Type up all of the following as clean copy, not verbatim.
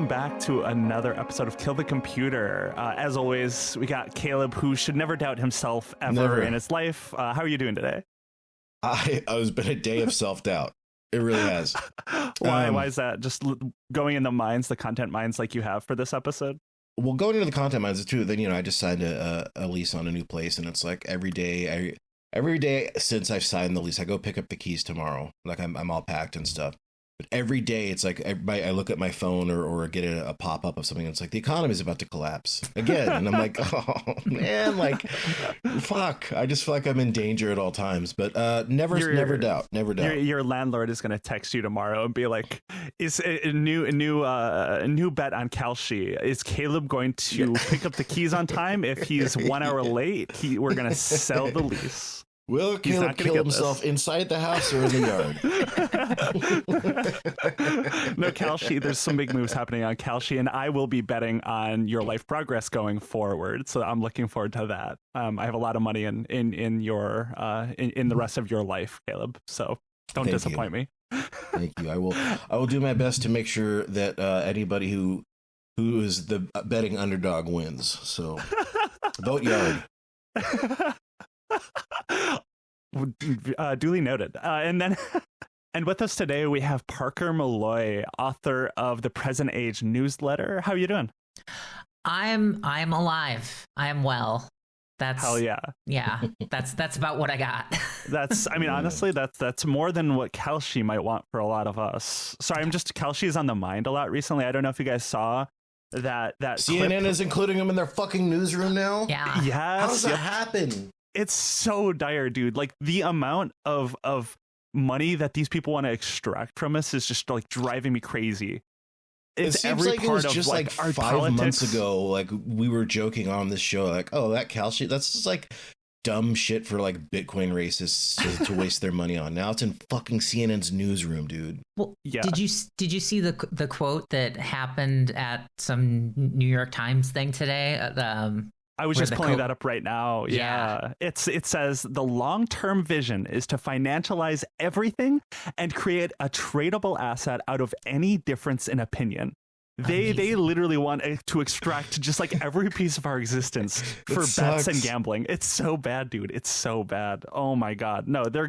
welcome back to another episode of Kill the Computer. As always, we got Caleb, who should never doubt himself ever in his life. How are you doing today? It's been a day of self-doubt. It really has. Why is that? Just going in the content mines like you have for this episode? Well, going into the content mines too, then, I just signed a lease on a new place, and it's like every day since I've signed the lease, I go pick up the keys tomorrow. Like I'm all packed and stuff. But every day it's like I look at my phone or get a pop-up of something. And it's like the economy is about to collapse again. And I'm like, oh man, like, fuck. I just feel like I'm in danger at all times. But never doubt. Your landlord is going to text you tomorrow and be like, is a new bet on Kalshi. Is Caleb going to pick up the keys on time? If he's 1 hour late, we're going to sell the lease. Will Caleb kill himself inside the house or in the yard? No, Kalshi, there's some big moves happening on Kalshi, and I will be betting on your life progress going forward. So I'm looking forward to that. I have a lot of money in the rest of your life, Caleb. So don't disappoint me. Thank you. I will do my best to make sure that anybody who is the betting underdog wins. So vote yard. Duly noted. And with us today we have Parker Molloy, author of the Present Age newsletter. How are you doing? I'm alive. I am well. Hell yeah. Yeah. That's about what I got. Honestly, that's more than what Kalshi might want for a lot of us. Sorry, Kalshi is on the mind a lot recently. I don't know if you guys saw that CNN clip. Is including him in their fucking newsroom now. Yeah. Yes. How does that happen? It's so dire, dude. Like the amount of money that these people want to extract from us is just like driving me crazy. It seems like it was just like 5 months ago. Like we were joking on this show, like, oh, that Kalshi, that's just like dumb shit for like Bitcoin racists to waste their money on. Now it's in fucking CNN's newsroom, dude. Well, yeah. Did you see the quote that happened at some New York Times thing today? I was just pulling that up right now. Yeah. It says the long-term vision is to financialize everything and create a tradable asset out of any difference in opinion. They literally want to extract just like every piece of our existence for bets and gambling. It's so bad, dude. It's so bad. Oh my God. No, they are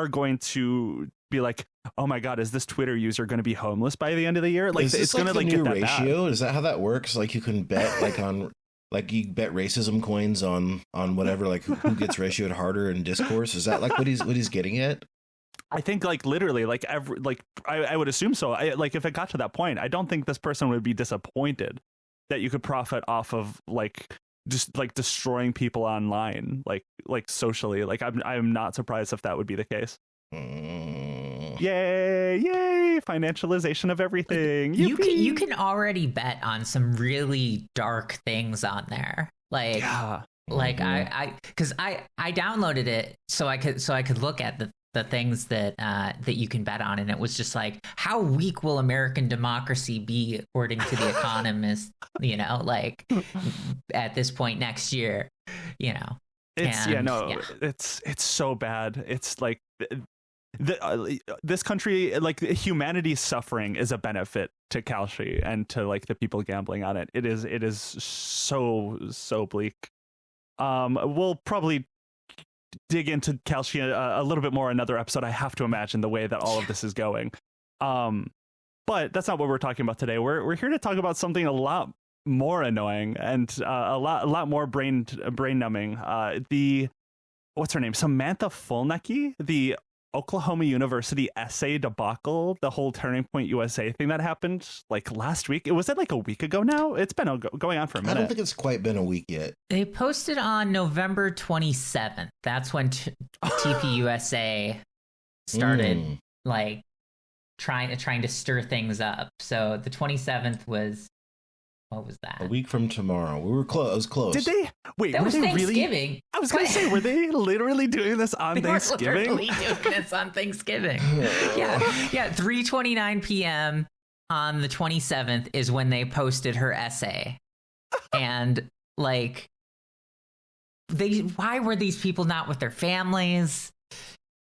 going to be like, oh my God, is this Twitter user going to be homeless by the end of the year? Like, it's going to like get that ratio. bad. Is that how that works? Like you can bet like on. Like you bet racism coins on whatever, like who gets ratioed harder in discourse. Is that like what he's getting at? I think like literally like I would assume so. Like if it got to that point, I don't think this person would be disappointed that you could profit off of like just like destroying people online, like socially. Like I'm not surprised if that would be the case. Yay financialization of everything. You can already bet on some really dark things on there, like I downloaded it so I could look at the things that you can bet on, and it was just like, how weak will American democracy be according to the Economist, like at this point next year, it's so bad. It's like this country, like humanity's suffering is a benefit to Kalshi and to like the people gambling on it. It is so bleak. We'll probably dig into Kalshi a little bit more another episode, I have to imagine, the way that all of this is going. But that's not what we're talking about today. We're here to talk about something a lot more annoying and a lot more brain numbing. What's her name? Samantha Fulnecky, the Oklahoma University essay debacle, the whole Turning Point USA thing that happened like last week. Was that like a week ago now? It's been going on for a minute. I don't think it's quite been a week yet. They posted on November 27th. That's when TPUSA started like trying to stir things up. So the 27th was, what was that? A week from tomorrow. We were close. It was close. Did they? Wait, that were was they Thanksgiving. Really? I was going to say, were they literally doing this on Thanksgiving? They were literally doing this on Thanksgiving. Yeah. 3:29 p.m. on the 27th is when they posted her essay. And like, why were these people not with their families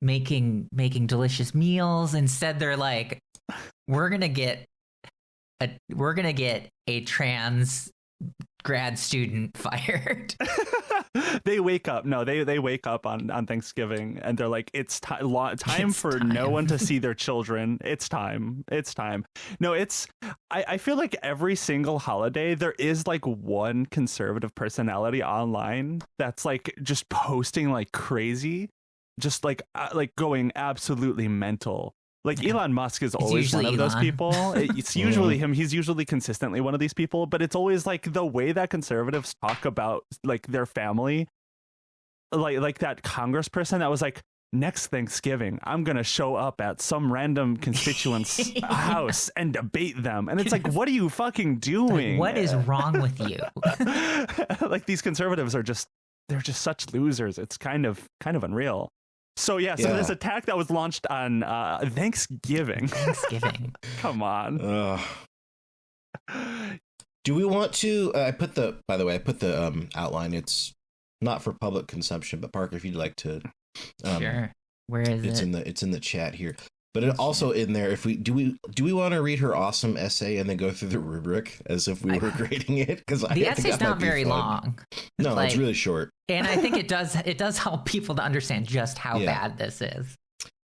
making delicious meals? Instead, they're like, we're going to get a trans grad student fired. They wake up. No, they wake up on Thanksgiving and they're like, it's time for no one to see their children. It's time. No, I feel like every single holiday there is like one conservative personality online that's like just posting like crazy, just like going absolutely mental. Like Elon Musk is always one of those people. It's usually him. He's usually consistently one of these people, but it's always like the way that conservatives talk about like their family, like that congressperson that was like, next Thanksgiving, I'm going to show up at some random constituent's house and debate them. And it's like, what are you fucking doing? Like, what is wrong with you? Like these conservatives they're just such losers. It's kind of unreal. So so this attack that was launched on Thanksgiving. Come on. Do we want to? I put the outline. It's not for public consumption, but Parker, if you'd like to, sure. Where is it? It's in the chat here. But it also in there, if do we want to read her awesome essay and then go through the rubric as if we were grading it? Because the essay's not very long. No, it's really short. And I think it does help people to understand just how bad this is.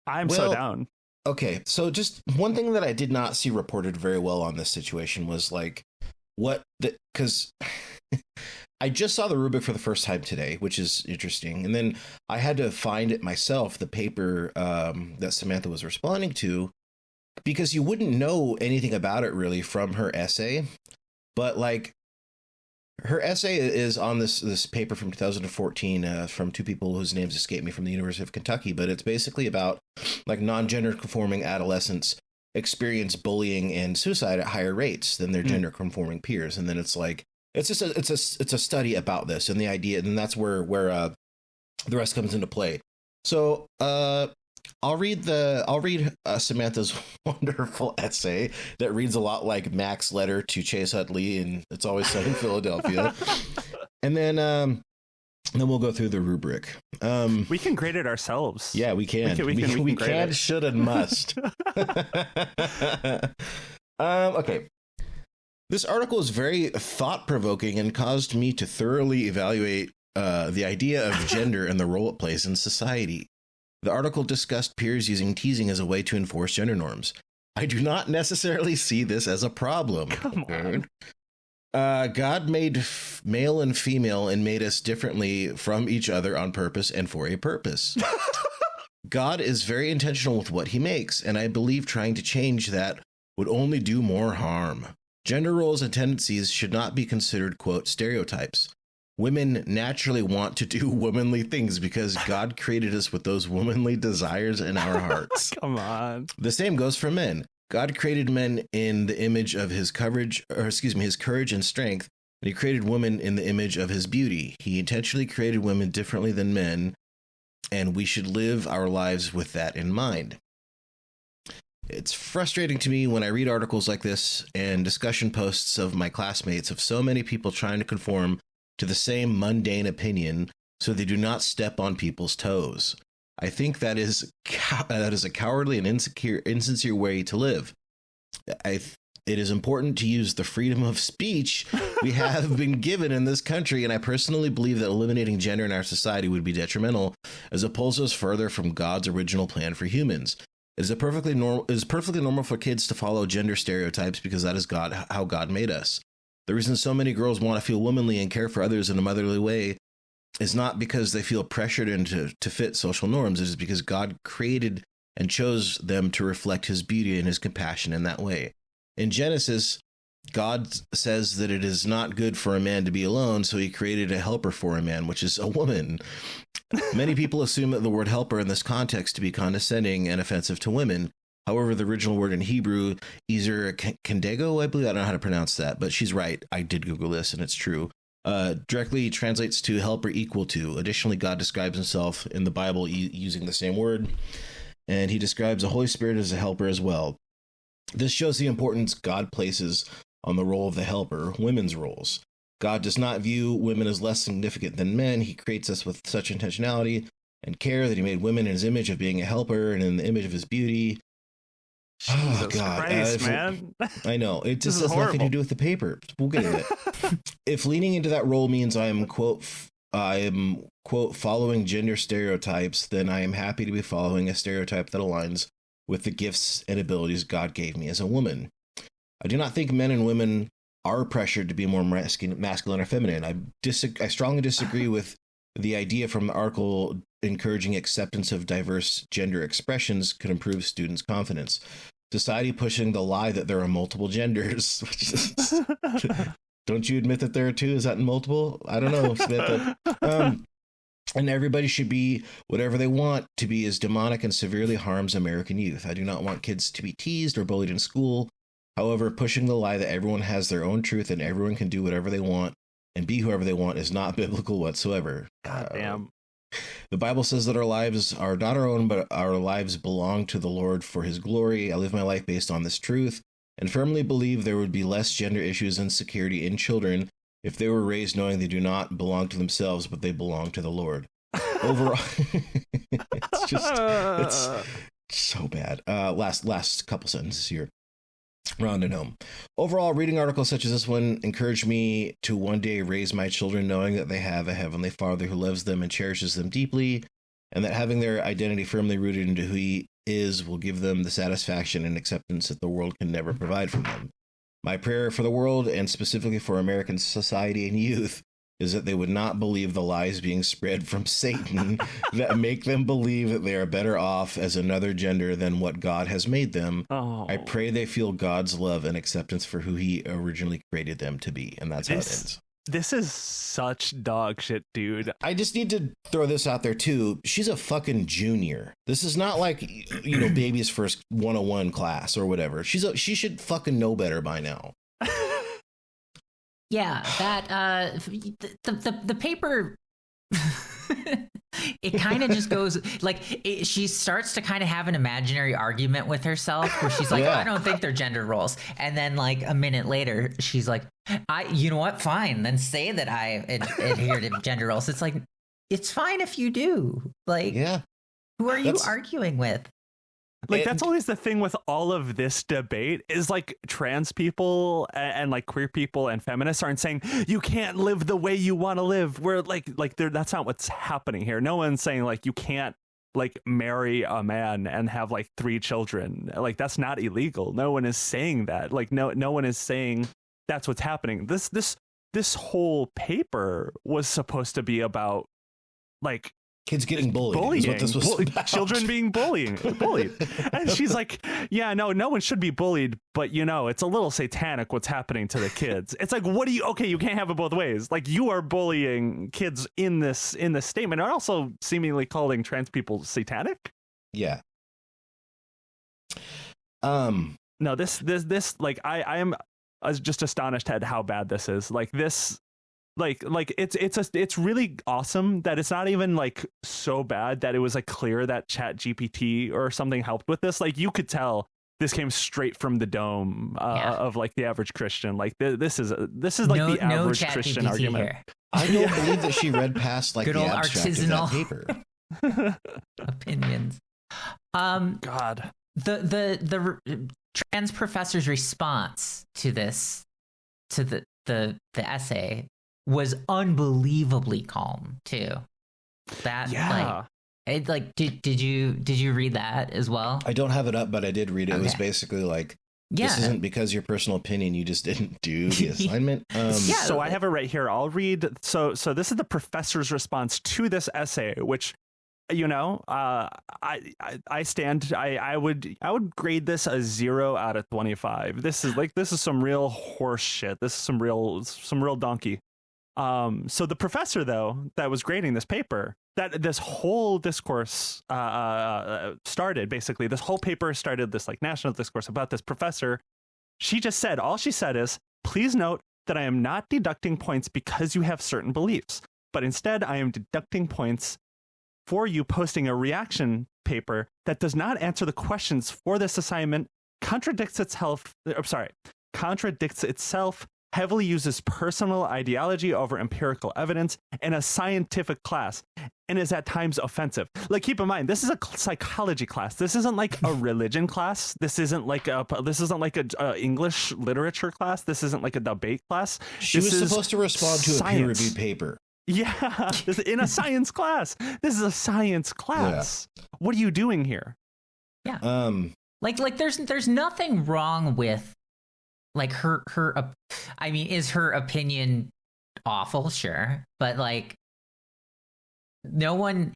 I'm so down. Okay, so just one thing that I did not see reported very well on this situation was like because I just saw the rubric for the first time today, which is interesting. And then I had to find it myself, the paper that Samantha was responding to, because you wouldn't know anything about it really from her essay. But like her essay is on this paper from 2014 from two people whose names escape me from the University of Kentucky. But it's basically about like non-gender conforming adolescents experience bullying and suicide at higher rates than their gender conforming peers. And then it's like, it's a study about this and the idea, and that's where the rest comes into play. So I'll read Samantha's wonderful essay that reads a lot like Mac's letter to Chase Utley, and It's Always Sunny in Philadelphia. And then we'll go through the rubric. We can grade it ourselves. Yeah, we can. We can, should, and must. Okay. This article is very thought-provoking and caused me to thoroughly evaluate the idea of gender and the role it plays in society. The article discussed peers using teasing as a way to enforce gender norms. I do not necessarily see this as a problem. Come on. God made male and female and made us differently from each other on purpose and for a purpose. God is very intentional with what he makes, and I believe trying to change that would only do more harm. Gender roles and tendencies should not be considered, quote, stereotypes. Women naturally want to do womanly things because God created us with those womanly desires in our hearts. Come on. The same goes for men. God created men in the image of his courage and strength, and he created women in the image of his beauty. He intentionally created women differently than men, and we should live our lives with that in mind. It's frustrating to me when I read articles like this and discussion posts of my classmates of so many people trying to conform to the same mundane opinion so they do not step on people's toes. I think that is a cowardly and insincere way to live. It is important to use the freedom of speech we have been given in this country, and I personally believe that eliminating gender in our society would be detrimental as it pulls us further from God's original plan for humans. It is perfectly normal for kids to follow gender stereotypes because that is how God made us. The reason so many girls want to feel womanly and care for others in a motherly way is not because they feel pressured into to fit social norms. It is because God created and chose them to reflect his beauty and his compassion in that way. In Genesis, God says that it is not good for a man to be alone, so he created a helper for a man, which is a woman. Many people assume that the word helper in this context to be condescending and offensive to women. However, the original word in Hebrew, Ezer Kendego, I believe, I don't know how to pronounce that, but she's right. I did Google this and it's true. Directly translates to helper equal to. Additionally, God describes himself in the Bible using the same word, and he describes the Holy Spirit as a helper as well. This shows the importance God places on the role of the helper, women's roles. God does not view women as less significant than men. He creates us with such intentionality and care that he made women in his image of being a helper and in the image of his beauty. Jesus God, Christ, man. I know it just This is has nothing to horrible. do with the paper. We'll get into it. If leaning into that role means I am quote following gender stereotypes, then I am happy to be following a stereotype that aligns with the gifts and abilities God gave me as a woman. I do not think men and women are pressured to be more masculine or feminine. I strongly disagree with the idea from the article encouraging acceptance of diverse gender expressions could improve students' confidence. Society pushing the lie that there are multiple genders. Don't you admit that there are two? Is that multiple? I don't know, Samantha. And everybody should be whatever they want to be is demonic and severely harms American youth. I do not want kids to be teased or bullied in school. However, pushing the lie that everyone has their own truth and everyone can do whatever they want and be whoever they want is not biblical whatsoever. God damn. The Bible says that our lives are not our own, but our lives belong to the Lord for his glory. I live my life based on this truth and firmly believe there would be less gender issues and insecurity in children if they were raised knowing they do not belong to themselves, but they belong to the Lord. Overall, it's so bad. Last couple sentences here. Rounding home. Overall, reading articles such as this one encouraged me to one day raise my children knowing that they have a heavenly Father who loves them and cherishes them deeply, and that having their identity firmly rooted into who he is will give them the satisfaction and acceptance that the world can never provide for them. My prayer for the world, and specifically for American society and youth, is that they would not believe the lies being spread from Satan that make them believe that they are better off as another gender than what God has made them. Oh. I pray they feel God's love and acceptance for who he originally created them to be. And that's how it ends. This is such dog shit, dude. I just need to throw this out there too. She's a fucking junior. This is not like, baby's first 101 class or whatever. She should fucking know better by now. Yeah, that the paper it kind of just goes like she starts to kind of have an imaginary argument with herself where she's like, I don't think they're gender roles, and then like a minute later she's like, you know what, fine, then say that I adhere to gender roles. It's like, it's fine if you do. Like, who are you arguing with? Like, that's always the thing with all of this debate is like trans people and like queer people and feminists aren't saying you can't live the way you want to live. We're like that's not what's happening here. No one's saying like you can't like marry a man and have like 3 children. Like, that's not illegal. No one is saying that. Like, no one is saying that's what's happening. This whole paper was supposed to be about like kids getting bullied. Bullying. Is what this was about. Children being bullied. And she's like, yeah, no one should be bullied, but it's a little satanic what's happening to the kids. It's like, you can't have it both ways. Like, you are bullying kids in this statement, and also seemingly calling trans people satanic. Yeah. No, this like I am just astonished at how bad this is. Like, this it's really awesome that it's not even like so bad that it was like clear that Chat GPT or something helped with this. Like, you could tell this came straight from the dome of like the average Christian. Like, this is like the average Christian argument here. I don't believe that she read past like good the old abstract artisanal of that paper. opinions. God, the trans professor's response to this, to the essay, was unbelievably calm too. That did you read that as well? I don't have it up, but I did read it. Okay. It was basically like, this isn't because your personal opinion, you just didn't do the assignment. So I have it right here. I'll read. So this is the professor's response to this essay, which, I would grade this a 0 out of 25. This is some real horse shit. This is some real donkey. So the professor, though, that was grading this paper, that this whole discourse started, basically, this whole paper started this like national discourse about this professor. All she said is, please note that I am not deducting points because you have certain beliefs, but instead I am deducting points for you posting a reaction paper that does not answer the questions for this assignment, contradicts itself, heavily uses personal ideology over empirical evidence in a scientific class and is at times offensive. Like, keep in mind, this is a psychology class. This isn't like a religion class. This isn't like a English literature class. This isn't like a debate class. She was supposed to respond to a peer-reviewed paper. Yeah, in a science class. This is a science class. Yeah. What are you doing here? Yeah. Like there's nothing wrong with like her I mean, is her opinion awful? Sure. But like no one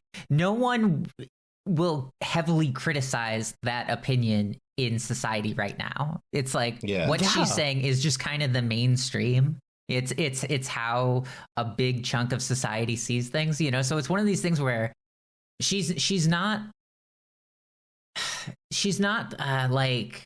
will heavily criticize that opinion in society right now. It's like what she's saying is just kind of the mainstream. It's how a big chunk of society sees things, you know? So it's one of these things where she's not like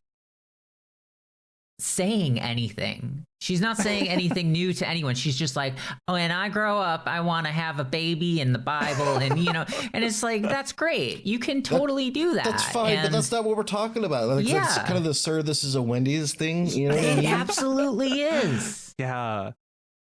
saying anything. She's not saying anything new to anyone. She's just like, oh, when I grow up, I want to have a baby in the Bible. And, you know, and it's like, that's great. You can totally do that. That's fine, but that's not what we're talking about. Like, that's kind of the "sir, this is a Wendy's" thing. You know what I mean? It absolutely is. Yeah.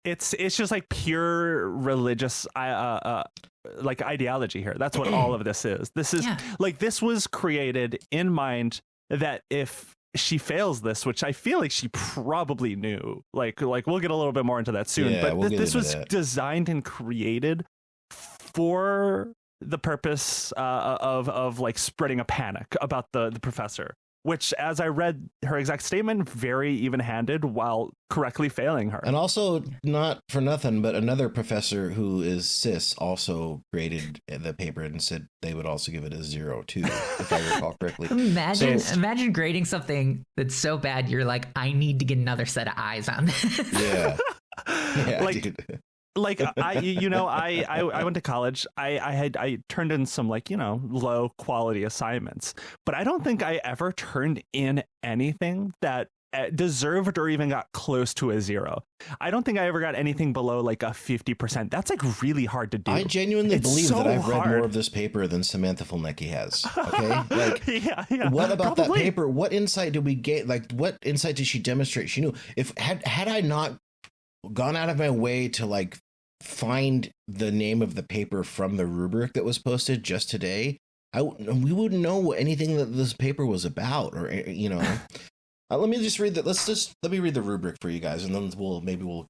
It's just like pure religious like ideology here. That's what all of this is. This is like, this was created in mind that if she fails this, which I feel like she probably knew, like we'll get a little bit more into that soon, but this was designed and created for the purpose of like spreading a panic about the professor, which, as I read her exact statement, very even-handed while correctly failing her. And also, not for nothing, but another professor who is cis also graded the paper and said they would also give it a 0 too, if I recall correctly. Imagine grading something that's so bad you're like, I need to get another set of eyes on this. Yeah. Like, dude. Like I went to college. I turned in some like, you know, low quality assignments, but I don't think I ever turned in anything that deserved or even got close to a 0. I don't think I ever got anything below like a 50%. That's like really hard to do. I genuinely believe that I've read more of this paper than Samantha Fulnecky has. Okay, like what about that paper? What insight did we get? Like, what insight did she demonstrate she knew? If had I not gone out of my way to like find the name of the paper from the rubric that was posted just today, we wouldn't know anything that this paper was about, or you know. Let me just read that. Let me read the rubric for you guys, and then we'll we'll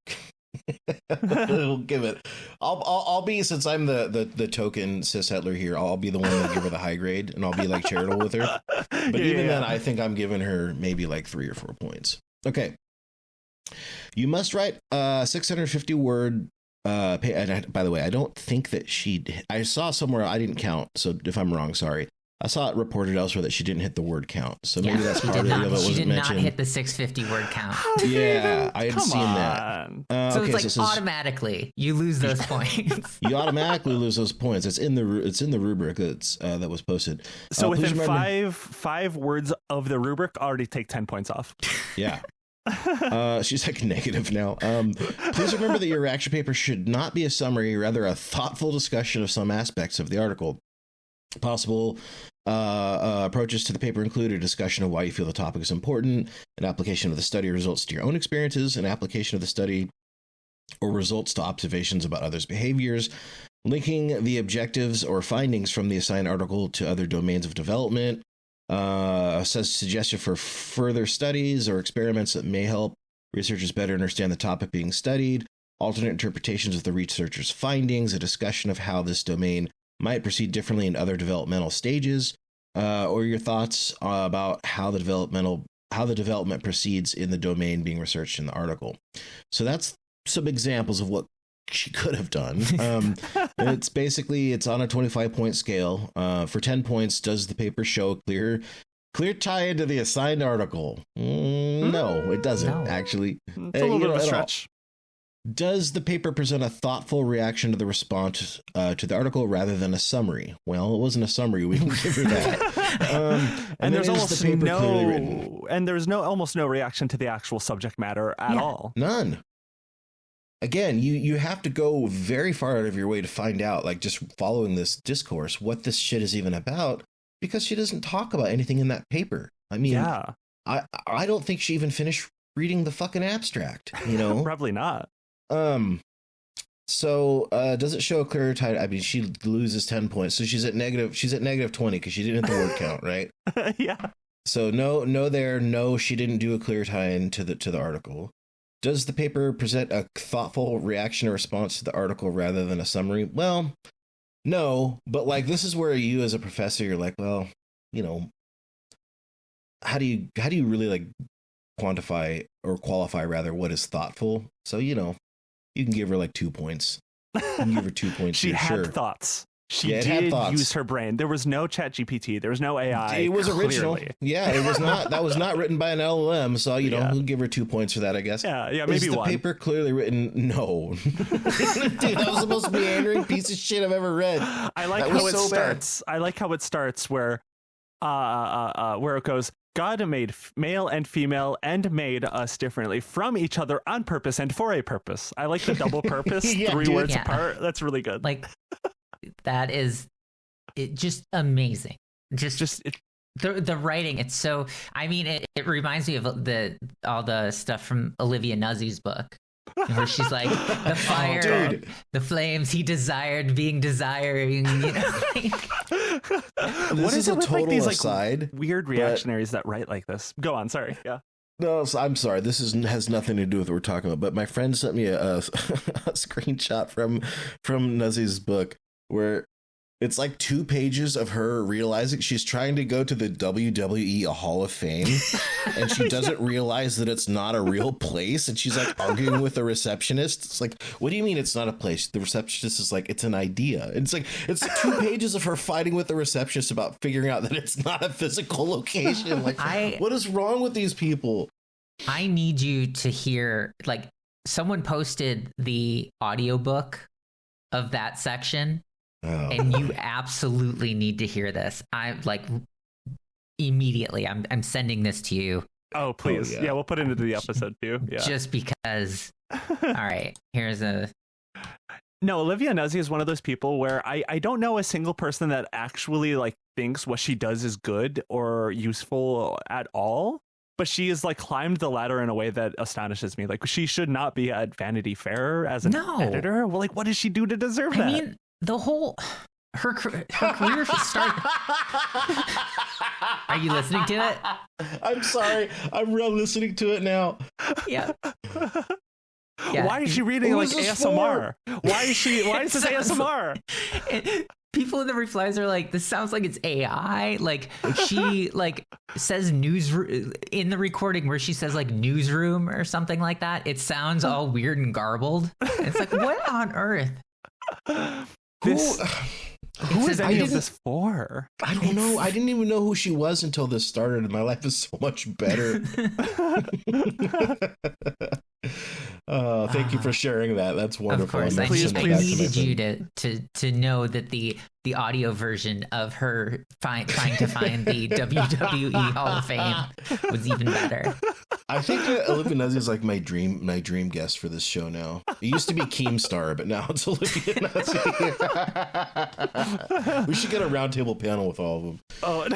give it. I'll be, since I'm the token cis hetler here, I'll be the one that give her the high grade, and I'll be like charitable with her. But even then, I think I'm giving her maybe like 3 or 4 points. Okay. You must write 650 word. And by the way, I don't think that I saw somewhere, I didn't count, so if I'm wrong, sorry. I saw it reported elsewhere that she didn't hit the word count, so maybe that's part of it. She did not hit the 650 word count. Yeah, I had seen that. So okay, it's like automatically you lose those points. You automatically lose those points. It's in the rubric that was posted. So within five words of the rubric, already take 10 points off. Yeah. She's like negative now. Please remember that your reaction paper should not be a summary, rather a thoughtful discussion of some aspects of the article. Possible approaches to the paper include a discussion of why you feel the topic is important, an application of the study results to your own experiences, an application of the study or results to observations about others' behaviors, linking the objectives or findings from the assigned article to other domains of development, says suggestion for further studies or experiments that may help researchers better understand the topic being studied, alternate interpretations of the researcher's findings, a discussion of how this domain might proceed differently in other developmental stages, or your thoughts about how the development proceeds in the domain being researched in the article. So that's some examples of what she could have done. It's on a 25-point scale. For 10 points, does the paper show clear tie into the assigned article? No, it doesn't, actually. It's a little bit of a stretch. Does the paper present a thoughtful reaction to the response to the article rather than a summary? Well, it wasn't a summary. We can give her that. And there's almost almost no reaction to the actual subject matter at all. None. Again, you have to go very far out of your way to find out, like just following this discourse, what this shit is even about, because she doesn't talk about anything in that paper. I mean, I don't think she even finished reading the fucking abstract, you know? Probably not. So does it show a clear tide? I mean, she loses 10 points, so she's at negative 20 because she didn't hit the word count, right? Yeah. So no, she didn't do a clear tie-in to the article. Does the paper present a thoughtful reaction or response to the article rather than a summary? Well, no, but like this is where you as a professor, you're like, well, you know, how do you really like quantify or qualify rather what is thoughtful? So, you know, you can give her like 2 points. You can give her 2 points. She had sure. thoughts. She Yeah, did thoughts. use her brain. There was no chat GPT. There was no AI. It was original. Clearly. Yeah, it was not. That was not written by an LLM. So, you know, Yeah. we'll give her 2 points for that, I guess. Yeah, maybe Is the one. paper clearly written? No. Dude, that was the most meandering piece of shit I've ever read. I like That how was it so bad. starts. I like how it starts where it goes, God made male and female and made us differently from each other on purpose and for a purpose. I like the double purpose, Yeah, 3 dude. words Yeah. apart. That's really good. Like that is just amazing. Just it, the writing. It's so. I mean, it reminds me of all the stuff from Olivia Nuzzi's book, where she's like the fire, dude. the flames he desired, being desiring. You know, what is is it a with like total these like aside, weird reactionaries that write like this? Go on. Sorry. Yeah. No, I'm sorry. This has nothing to do with what we're talking about. But my friend sent me a screenshot from Nuzzi's book where it's like 2 pages of her realizing she's trying to go to the WWE Hall of Fame and she doesn't realize that it's not a real place. And she's like arguing with the receptionist. It's like, what do you mean it's not a place? The receptionist is like, it's an idea. And it's like, it's 2 pages of her fighting with the receptionist about figuring out that it's not a physical location. Like, what is wrong with these people? I need you to hear, like, someone posted the audiobook of that section. Oh. And you absolutely need to hear this. I'm like immediately. I'm sending this to you. Oh, please. Oh, yeah. We'll put it into the episode too. Yeah. Just because. All right. Here's a. No, Olivia Nuzzi is one of those people where I don't know a single person that actually like thinks what she does is good or useful at all. But she has like climbed the ladder in a way that astonishes me. Like she should not be at Vanity Fair as an editor. Well, like what does she do to deserve that? I mean, the whole her career started. Are you listening to it? I'm sorry. I'm real listening to it now. Yeah. Why is she reading Who like is this ASMR? Why is this ASMR? People in the replies are like, this sounds like it's AI. Like she like says newsroom in the recording where she says like newsroom or something like that. It sounds all weird and garbled. It's like, what on earth? Who is any of this for? I don't know. I didn't even know who she was until this started, and my life is so much better. Thank you for sharing that. That's wonderful. Of course, I Please, needed you to know that the audio version of her trying to find the WWE Hall of Fame was even better. I think Olivia Nuzzi is like my dream guest for this show now. It used to be Keemstar, but now it's Olivia Nuzzi. We should get a roundtable panel with all of them. Oh,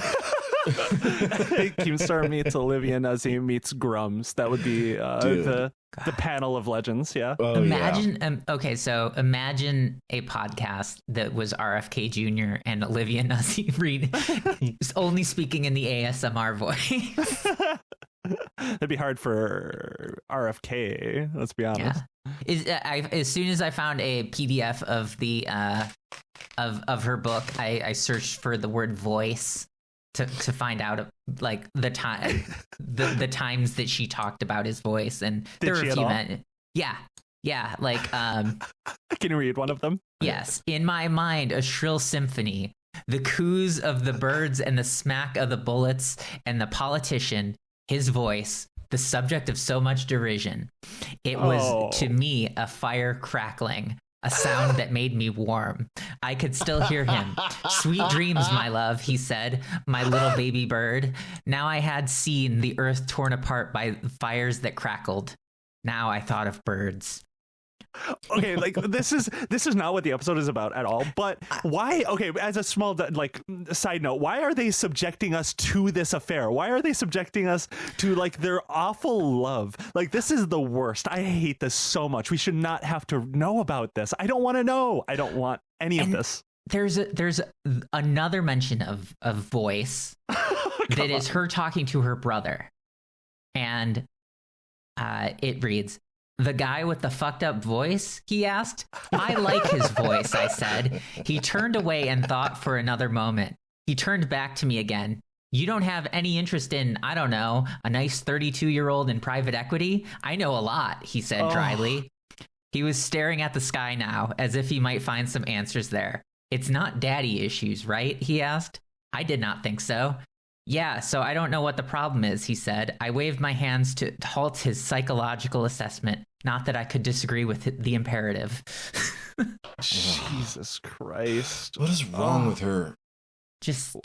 Keemstar meets Olivia Nuzzi meets Grums. That would be the panel of legends. Yeah. Oh, Imagine, okay, so imagine a podcast that was RFK Jr. and Olivia Nuzzi only speaking in the ASMR voice. That'd be hard for RFK. Let's be honest. Yeah. As soon as I found a PDF of the of her book, I searched for the word voice to find out like the time the times that she talked about his voice, and Did there were she a at few all? yeah, like Can you read one of them? yes, in my mind a shrill symphony, the coos of the birds and the smack of the bullets, and the politician, his voice, the subject of so much derision. It was to me a fire crackling, a sound that made me warm. I could still hear him. Sweet dreams, my love, he said, my little baby bird. Now I had seen the earth torn apart by fires that crackled. Now I thought of birds. Okay, like this is not what the episode is about at all. But why? Okay, as a small like side note, why are they subjecting us to this affair? Why are they subjecting us to like their awful love? Like this is the worst. I hate this so much. We should not have to know about this. I don't want to know. I don't want any of this. There's another mention of voice that is her talking to her brother, and it reads, "The guy with the fucked up voice?" he asked. "I like his voice," I said. He turned away and thought for another moment. He turned back to me again. "You don't have any interest in, I don't know, a nice 32-year-old in private equity? I know a lot," he said dryly. He was staring at the sky now, as if he might find some answers there. "It's not daddy issues, right?" he asked. I did not think so. "Yeah, so I don't know what the problem is," he said. I waved my hands to halt his psychological assessment. Not that I could disagree with the imperative. Jesus Christ. What is wrong with her? Just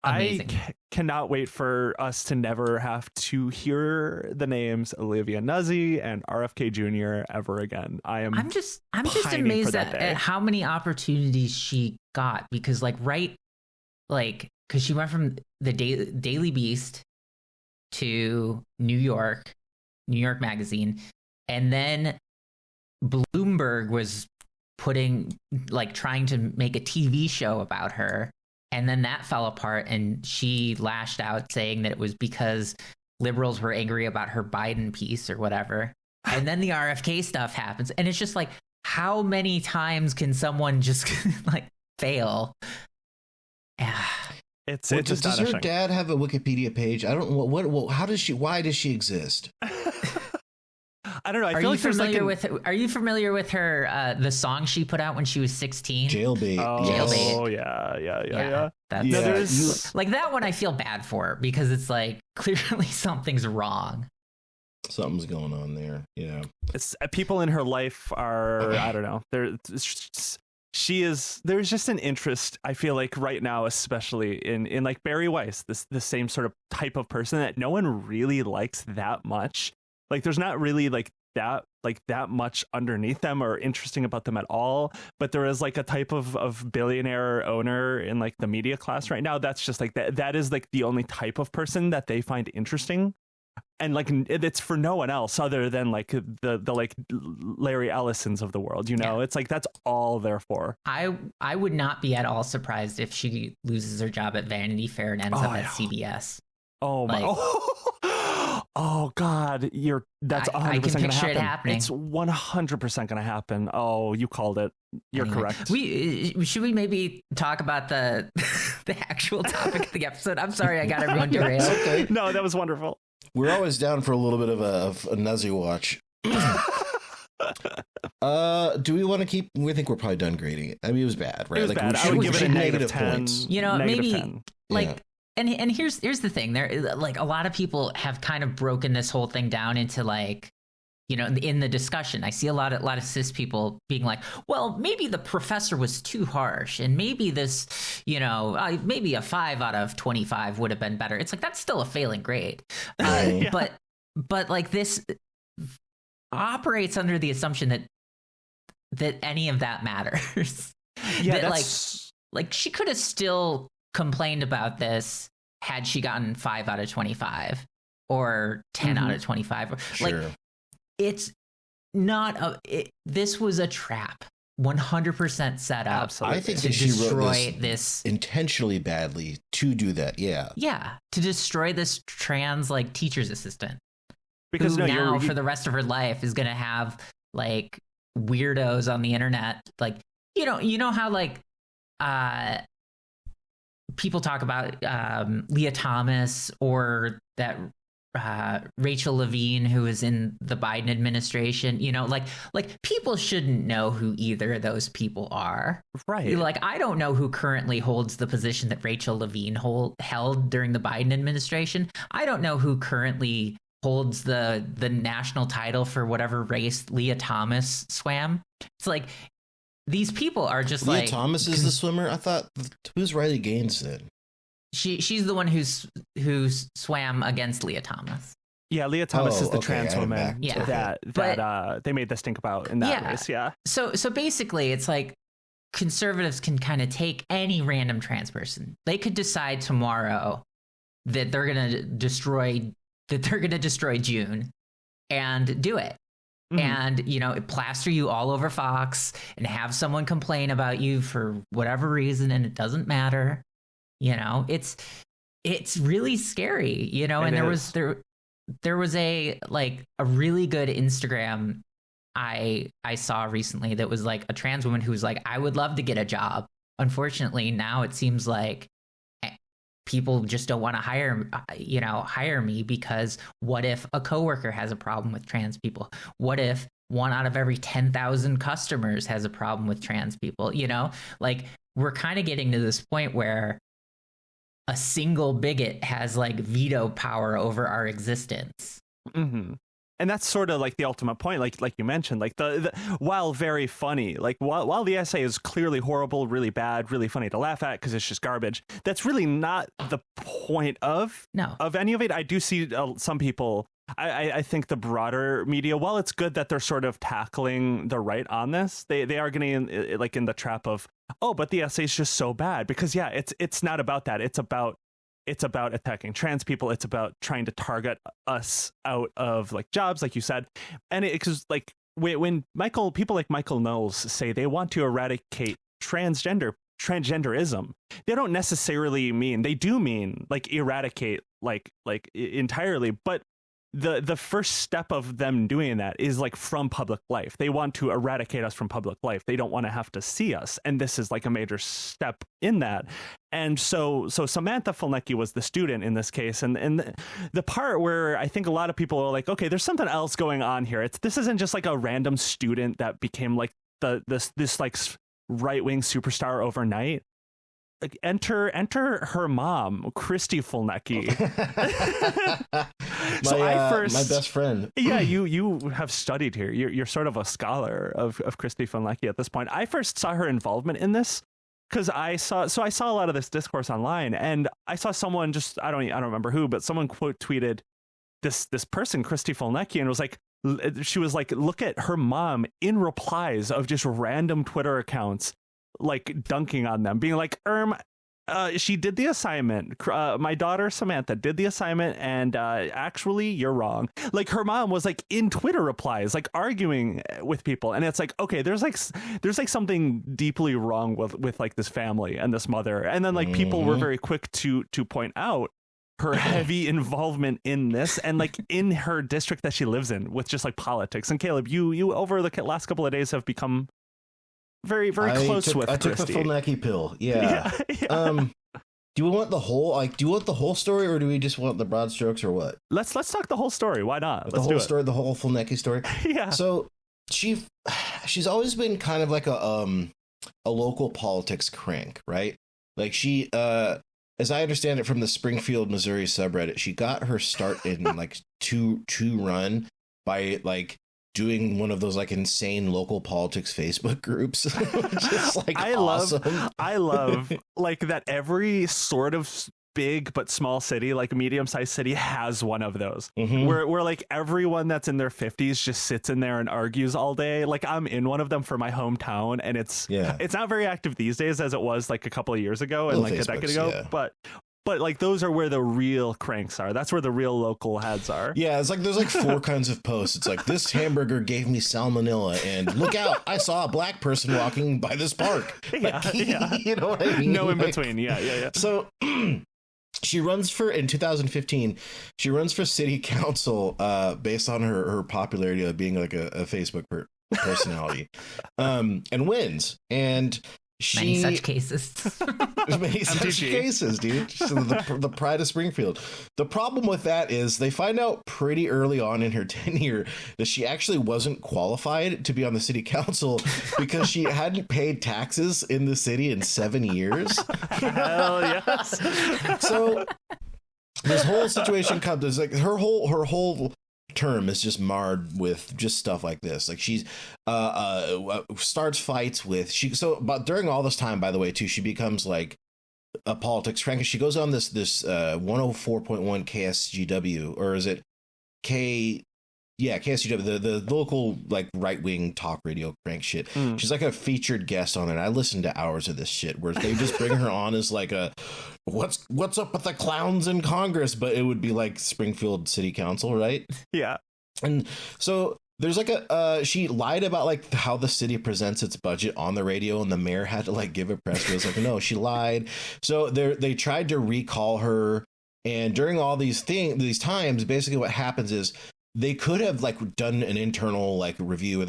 amazing. I cannot wait for us to never have to hear the names Olivia Nuzzi and RFK Jr. ever again. I'm just amazed at how many opportunities she got, because because she went from the Daily Beast to New York Magazine, and then Bloomberg was trying to make a TV show about her. And then that fell apart, and she lashed out saying that it was because liberals were angry about her Biden piece or whatever. And then the RFK stuff happens. And it's just like, how many times can someone just fail? It's does her dad have a Wikipedia page? I don't know. Why does she exist? I don't know. Are you familiar with her the song she put out when she was 16? Jailbait. Oh, yeah. That's like that one. I feel bad for her because it's like clearly something's wrong. Something's going on there. Yeah. It's people in her life are, I don't know. There's just an interest, I feel like right now, especially in like Barry Weiss, the same sort of type of person that no one really likes that much. Like there's not really that much underneath them or interesting about them at all. But there is like a type of billionaire owner in like the media class right now. That's just like that is like the only type of person that they find interesting. And like it's for no one else other than like the like Larry Ellisons of the world, It's like that's all they're for. I would not be at all surprised if she loses her job at Vanity Fair and ends up at CBS. Oh my! Oh God! That's 100% going to happen. It happening. It's 100% going to happen. Oh, you called it. You're correct. Should we maybe talk about the actual topic of the episode? I'm sorry, I got everyone derailed. Okay. No, that was wonderful. We're always down for a little bit of a Nuzzy watch. Do we want to keep? We think we're probably done grading it. I mean, it was bad, right? It was bad. I would give it a negative 10. Points. Maybe 10. And here's the thing. There, like, a lot of people have kind of broken this whole thing down into like, in the discussion, I see a lot of cis people being like, well, maybe the professor was too harsh, and maybe this, maybe a 5 out of 25 would have been better. It's like that's still a failing grade, but like this operates under the assumption that any of that matters. Yeah, that like she could have still complained about this had she gotten 5 out of 25 or 10 out of 25. Sure. Like, it's not this was a trap, 100% set up. Absolutely. I think to that she destroy wrote this intentionally badly to do that. Yeah, to destroy this trans like teacher's assistant, because now for the rest of her life is gonna have like weirdos on the internet, like you know how like people talk about Leah Thomas or that Rachel Levine, who is in the Biden administration, like people shouldn't know who either of those people are. Right. Like, I don't know who currently holds the position that Rachel Levine held during the Biden administration. I don't know who currently holds the national title for whatever race Leah Thomas swam. It's like, these people are just Leah like... Thomas is the swimmer? I thought, who's Riley Gaines then? She's the one who swam against Leah Thomas. Yeah, Leah Thomas is the okay, trans woman Yeah. that they made the stink about in that race. Yeah. So basically, it's like conservatives can kind of take any random trans person. They could decide tomorrow that they're gonna destroy June, and do it. Mhm. And plaster you all over Fox and have someone complain about you for whatever reason, and it doesn't matter. It's really scary. And there was a really good Instagram I saw recently that was like a trans woman who was like, I would love to get a job. Unfortunately, now it seems like people just don't want to hire me, because what if a coworker has a problem with trans people? What if 1 out of every 10,000 customers has a problem with trans people? We're kind of getting to this point where a single bigot has veto power over our existence. Mm-hmm. And that's sort of the ultimate point, like you mentioned, the while very funny, while the essay is clearly horrible, really bad, really funny to laugh at because it's just garbage, that's really not the point of any of it. I do see some people, I think the broader media, while it's good that they're sort of tackling the right on this, they are getting in the trap of, oh, but the essay is just so bad, because it's not about that. It's about attacking trans people. It's about trying to target us out of jobs, like you said. And because when people like Michael Knowles say they want to eradicate transgenderism, they don't necessarily mean, they do mean eradicate entirely, but the first step of them doing that is from public life. They want to eradicate us from public life. They don't want to have to see us, and this is a major step in that. And so Samantha Fulnecky was the student in this case, and the part where I think a lot of people are okay, there's something else going on here. This isn't just a random student that became this right-wing superstar overnight. Enter her mom, Christy Fulnecky. My best friend. Yeah, you have studied here. You're sort of a scholar of Christy Fulnecky at this point. I first saw her involvement in this because I saw a lot of this discourse online, and I saw someone I don't remember who, but someone quote tweeted this person, Christy Fulnecky, and was she was look at her mom in replies of just random Twitter accounts dunking on them, being she did the assignment. My daughter Samantha did the assignment, and actually you're wrong. Her mom was in Twitter replies, arguing with people, and it's okay, there's something deeply wrong with this family and this mother. And then people were very quick to point out her heavy involvement in this, and in her district that she lives in, with just politics. And Caleb, you over the last couple of days have become very close with Christy. I took the Fulnecky pill. Yeah. Do we want the whole story, or do we just want the broad strokes, or what? Let's talk the whole story. Why not? The whole story, the whole Fulnecky story. Yeah. So she's always been kind of a local politics crank, right? She as I understand it from the Springfield, Missouri subreddit, she got her start in to run by doing one of those insane local politics Facebook groups. Just awesome. I love that every sort of big but small city, medium-sized city, has one of those. Mm-hmm. where everyone that's in their 50s just sits in there and argues all day. I'm in one of them for my hometown, and it's not very active these days as it was a couple of years ago and a decade ago. Yeah. But those are where the real cranks are. That's where the real local heads are. Yeah, it's there's 4 kinds of posts. It's this hamburger gave me salmonella, and look out, I saw a black person walking by this park. Yeah. You know what I mean? No in between. Yeah. So she runs in 2015, she runs for city council based on her popularity of being a Facebook personality, and wins. And many such cases. Many such cases, dude. So the pride of Springfield. The problem with that is they find out pretty early on in her tenure that she actually wasn't qualified to be on the city council because she hadn't paid taxes in the city in 7 years. Hell yes. So this whole situation comes, her whole term is just marred with just stuff like this. She's starts fights with but during all this time, by the way, too, she becomes a politics crank. She goes on this 104.1 KSGW, or is it KSUW, the local like right wing talk radio crank shit. She's like a featured guest on it. I listened to hours of this shit where they just bring her on as like a what's up with the clowns in Congress, but it would be like Springfield City Council, right? Yeah. And so there's like she lied about like how the city presents its budget on the radio, and the mayor had to like give a press release like, no, she lied. So they tried to recall her, and during all these times, basically what happens is they could have like done an internal like review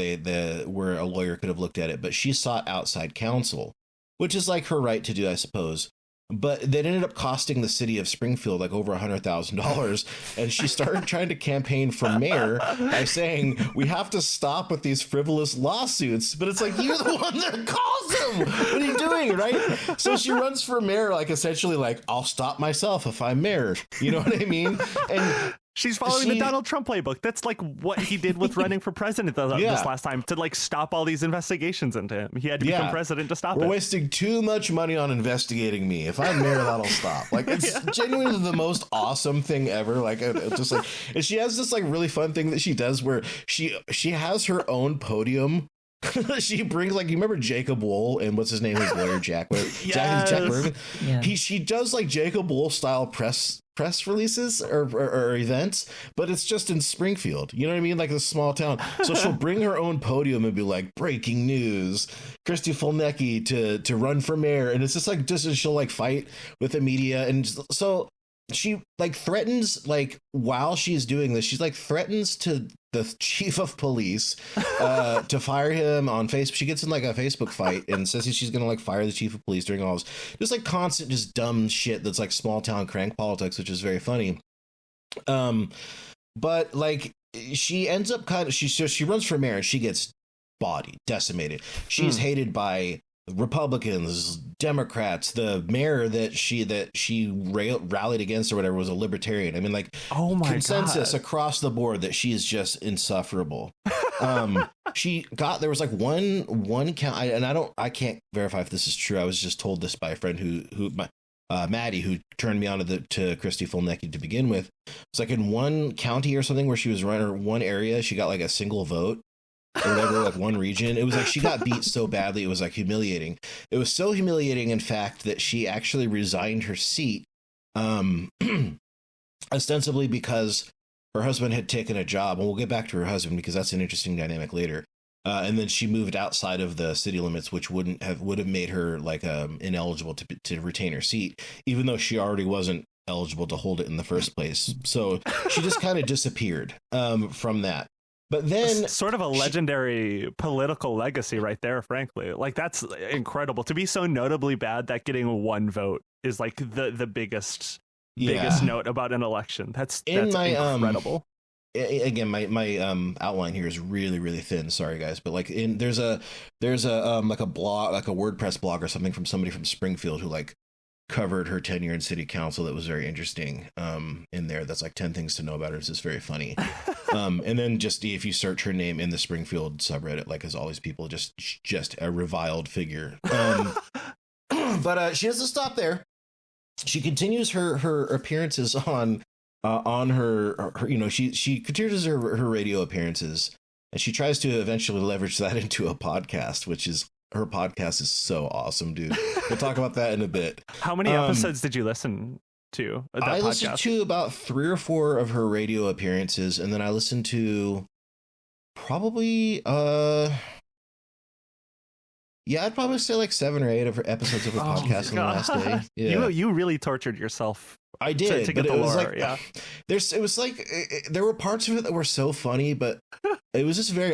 where a lawyer could have looked at it, but she sought outside counsel, which is like her right to do, I suppose. But that ended up costing the city of Springfield like over $100,000. And she started trying to campaign for mayor by saying, we have to stop with these frivolous lawsuits. But it's like, you're the one that caused them. What are you doing? Right. So she runs for mayor, like essentially like, I'll stop myself if I'm mayor. You know what I mean? And she's following the Donald Trump playbook. That's like what he did with running for president this last time, to like stop all these investigations into him. He had to become president to stop it. We're wasting too much money on investigating me. If I'm mayor, that'll stop. Like, it's genuinely the most awesome thing ever. Like, it's just like, and she has this like really fun thing that she does where she has her own podium. She brings like, you remember Jacob Wool and what's his name, his lawyer Jack Jack Berman. Yeah. She does like Jacob Wool style press releases or events, but it's just in Springfield. You know what I mean? Like a small town. So she'll bring her own podium and be like, breaking news, Christy Fulnecky to run for mayor, and it's just like she'll like fight with the media, and so she like threatens, like while she's doing this, she's like threatens to the chief of police to fire him on Facebook. She gets in like a Facebook fight and says she's gonna like fire the chief of police during all this just like constant just dumb shit that's like small town crank politics, which is very funny. But like she ends up she runs for mayor and she gets decimated. She's hated by Republicans, Democrats. The mayor that she rallied against or whatever was a libertarian. I mean, like, oh my consensus God. Across the board that she is just insufferable. There was like one count, and I can't verify if this is true. I was just told this by a friend Maddie, who turned me on to Christy Fulnecky to begin with. It's like in one county or something where she was running, or one area, she got like a single vote. Or whatever, like one region. It was like she got beat so badly, it was like humiliating. It was so humiliating, in fact, that she actually resigned her seat, ostensibly because her husband had taken a job. And we'll get back to her husband because that's an interesting dynamic later. And then she moved outside of the city limits, which would have made her like ineligible to retain her seat, even though she already wasn't eligible to hold it in the first place. So she just kind of disappeared from that. But then sort of a legendary political legacy right there, frankly. Like, that's incredible to be so notably bad that getting one vote is like the biggest note about an election. That's incredible. Again, my outline here is really, really thin. Sorry, guys. But like there's a like a blog, like a WordPress blog or something from somebody from Springfield who like covered her tenure in city council that was very interesting in there. That's like 10 things to know about her. It's just very funny. And then just if you search her name in the Springfield subreddit, like as all these people, just a reviled figure. But she doesn't stop there. She continues her appearances on her she continues her radio appearances, and she tries to eventually leverage that into a podcast, which is, her podcast is so awesome, dude. We'll talk about that in a bit. How many episodes did you listen to? I listened to about 3 or 4 of her radio appearances, and then I listened to probably I'd probably say like 7 or 8 of her episodes of her podcast in the last day. Yeah. You really tortured yourself. I did, to get but the it was lore, like there were parts of it that were so funny, but it was just very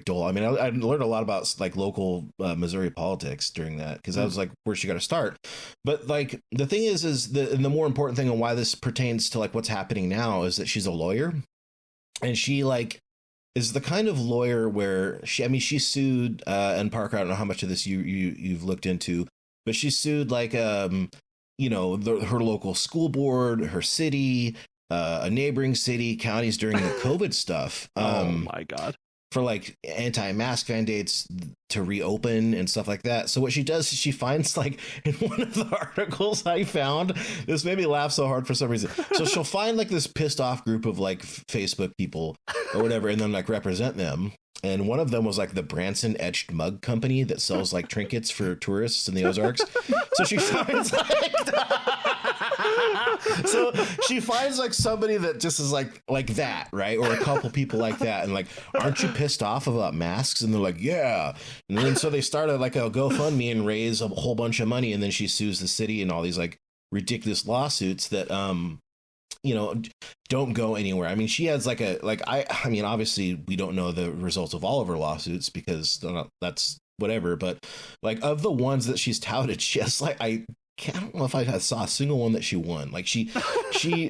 dull. I mean, I learned a lot about like local Missouri politics during that, because I was like, where's she got to start? But like the thing is the more important thing, and why this pertains to like what's happening now, is that she's a lawyer, and she like is the kind of lawyer where she sued and Parker, I don't know how much of this you've looked into, but she sued like her local school board, her city, a neighboring city, counties during the COVID stuff. Oh my God. for like anti-mask mandates to reopen and stuff like that. So what she does is she finds, like, in one of the articles I found, this made me laugh so hard for some reason. So she'll find like this pissed off group of like Facebook people or whatever, and then like represent them. And one of them was like the Branson etched mug company that sells like trinkets for tourists in the Ozarks. So she finds like somebody that just is like that, right? Or a couple people like that. And like, aren't you pissed off about masks? And they're like, yeah. And then so they started like a GoFundMe and raise a whole bunch of money. And then she sues the city and all these like ridiculous lawsuits that, don't go anywhere. I mean, she has like I mean, obviously we don't know the results of all of her lawsuits because that's whatever. But like, of the ones that she's touted, she has like, I don't know if I saw a single one that she won. Like she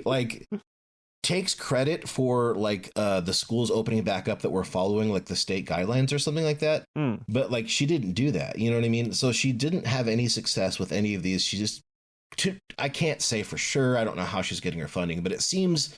like takes credit for like the schools opening back up that were following like the state guidelines or something like that. But like, she didn't do that. You know what I mean? So she didn't have any success with any of these. She just, I can't say for sure. I don't know how she's getting her funding, but it seems,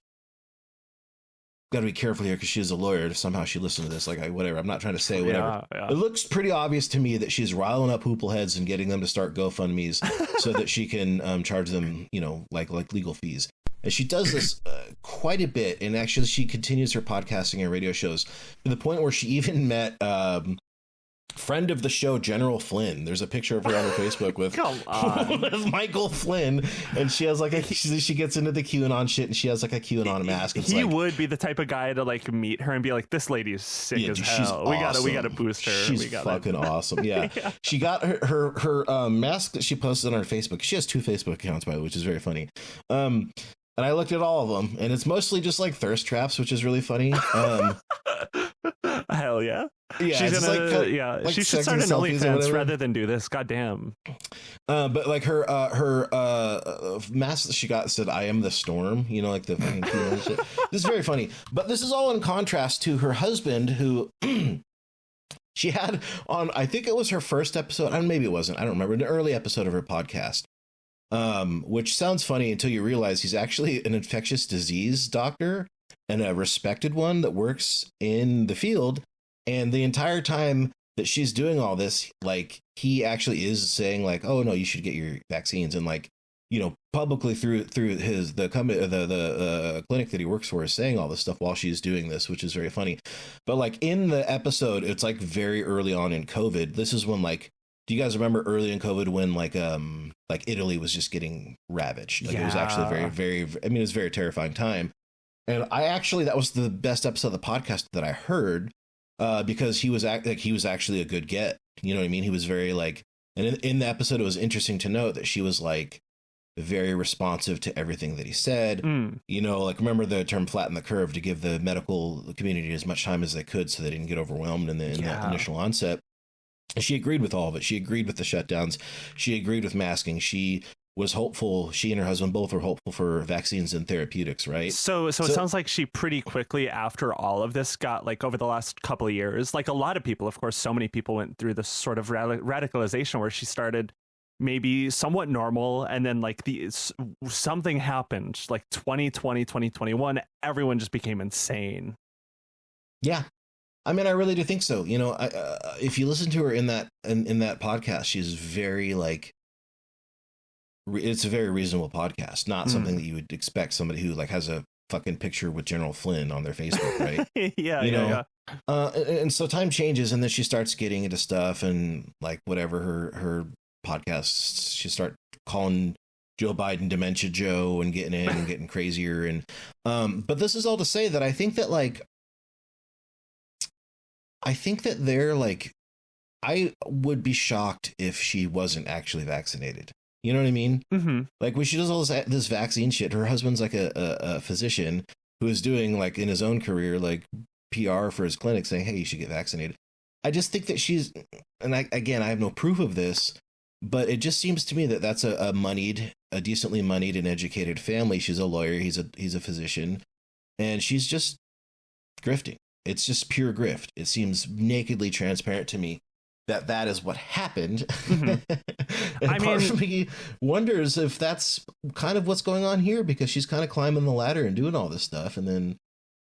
got to be careful here because she's a lawyer. Somehow she listened to this, like, whatever. I'm not trying to say whatever. Yeah. It looks pretty obvious to me that she's riling up hoople heads and getting them to start GoFundMes so that she can charge them, like legal fees. And she does this quite a bit. And actually, she continues her podcasting and radio shows to the point where she even met friend of the show, General Flynn. There's a picture of her on her Facebook with Michael Flynn, and she has like she gets into the QAnon shit, and she has like a QAnon mask. He would be the type of guy to like meet her and be like, "This lady's sick as hell. Awesome. We gotta boost her. She's fucking awesome." Yeah. Yeah. She got her mask that she posted on her Facebook. She has 2 Facebook accounts, by the way, which is very funny. And I looked at all of them, and it's mostly just like thirst traps, which is really funny. Hell yeah. Yeah, she's gonna, like she should start an OnlyFans rather than do this. Goddamn. But like her mask that she got said, "I am the storm," like the fucking shit. This is very funny. But this is all in contrast to her husband, who she had on, I think it was her first episode, and maybe it wasn't, I don't remember, an early episode of her podcast. Which sounds funny until you realize he's actually an infectious disease doctor and a respected one that works in the field. And the entire time that she's doing all this, like, he actually is saying like, "Oh no, you should get your vaccines," and like, publicly through the clinic that he works for is saying all this stuff while she's doing this, which is very funny. But like in the episode, it's like very early on in COVID. This is when, like, do you guys remember early in COVID when like Italy was just getting ravaged? Like, yeah. It was actually very, very, I mean, it was a very terrifying time. And that was the best episode of the podcast that I heard, because he was actually a good get. You know what I mean? He was very like, and in the episode, it was interesting to note that she was like very responsive to everything that he said. Like, remember the term "flatten the curve" to give the medical community as much time as they could so they didn't get overwhelmed in the initial onset. And she agreed with all of it. She agreed with the shutdowns. She agreed with masking. She was hopeful. She and her husband both were hopeful for vaccines and therapeutics, right? So it sounds like she pretty quickly after all of this got, like, over the last couple of years, like a lot of people, of course, so many people went through this sort of radicalization where she started maybe somewhat normal, and then like something happened, like 2020, 2021, everyone just became insane. Yeah. I mean, I really do think so. If you listen to her in that podcast, she's very like, it's a very reasonable podcast, not something that you would expect somebody who like has a fucking picture with General Flynn on their Facebook, right? Yeah. And so time changes, and then she starts getting into stuff, and like whatever her podcasts, she start calling Joe Biden Dementia Joe and getting in and getting crazier. And but this is all to say that I think that they're like, I would be shocked if she wasn't actually vaccinated. You know what I mean? Mm-hmm. Like, when she does all this vaccine shit, her husband's like a physician who is doing, like, in his own career, like PR for his clinic, saying, "Hey, you should get vaccinated." I just think that she's, and I have no proof of this, but it just seems to me that that's a decently moneyed and educated family. She's a lawyer. He's a physician, and she's just grifting. It's just pure grift. It seems nakedly transparent to me that is what happened. Mm-hmm. And part of me wonders if that's kind of what's going on here, because she's kind of climbing the ladder and doing all this stuff, and then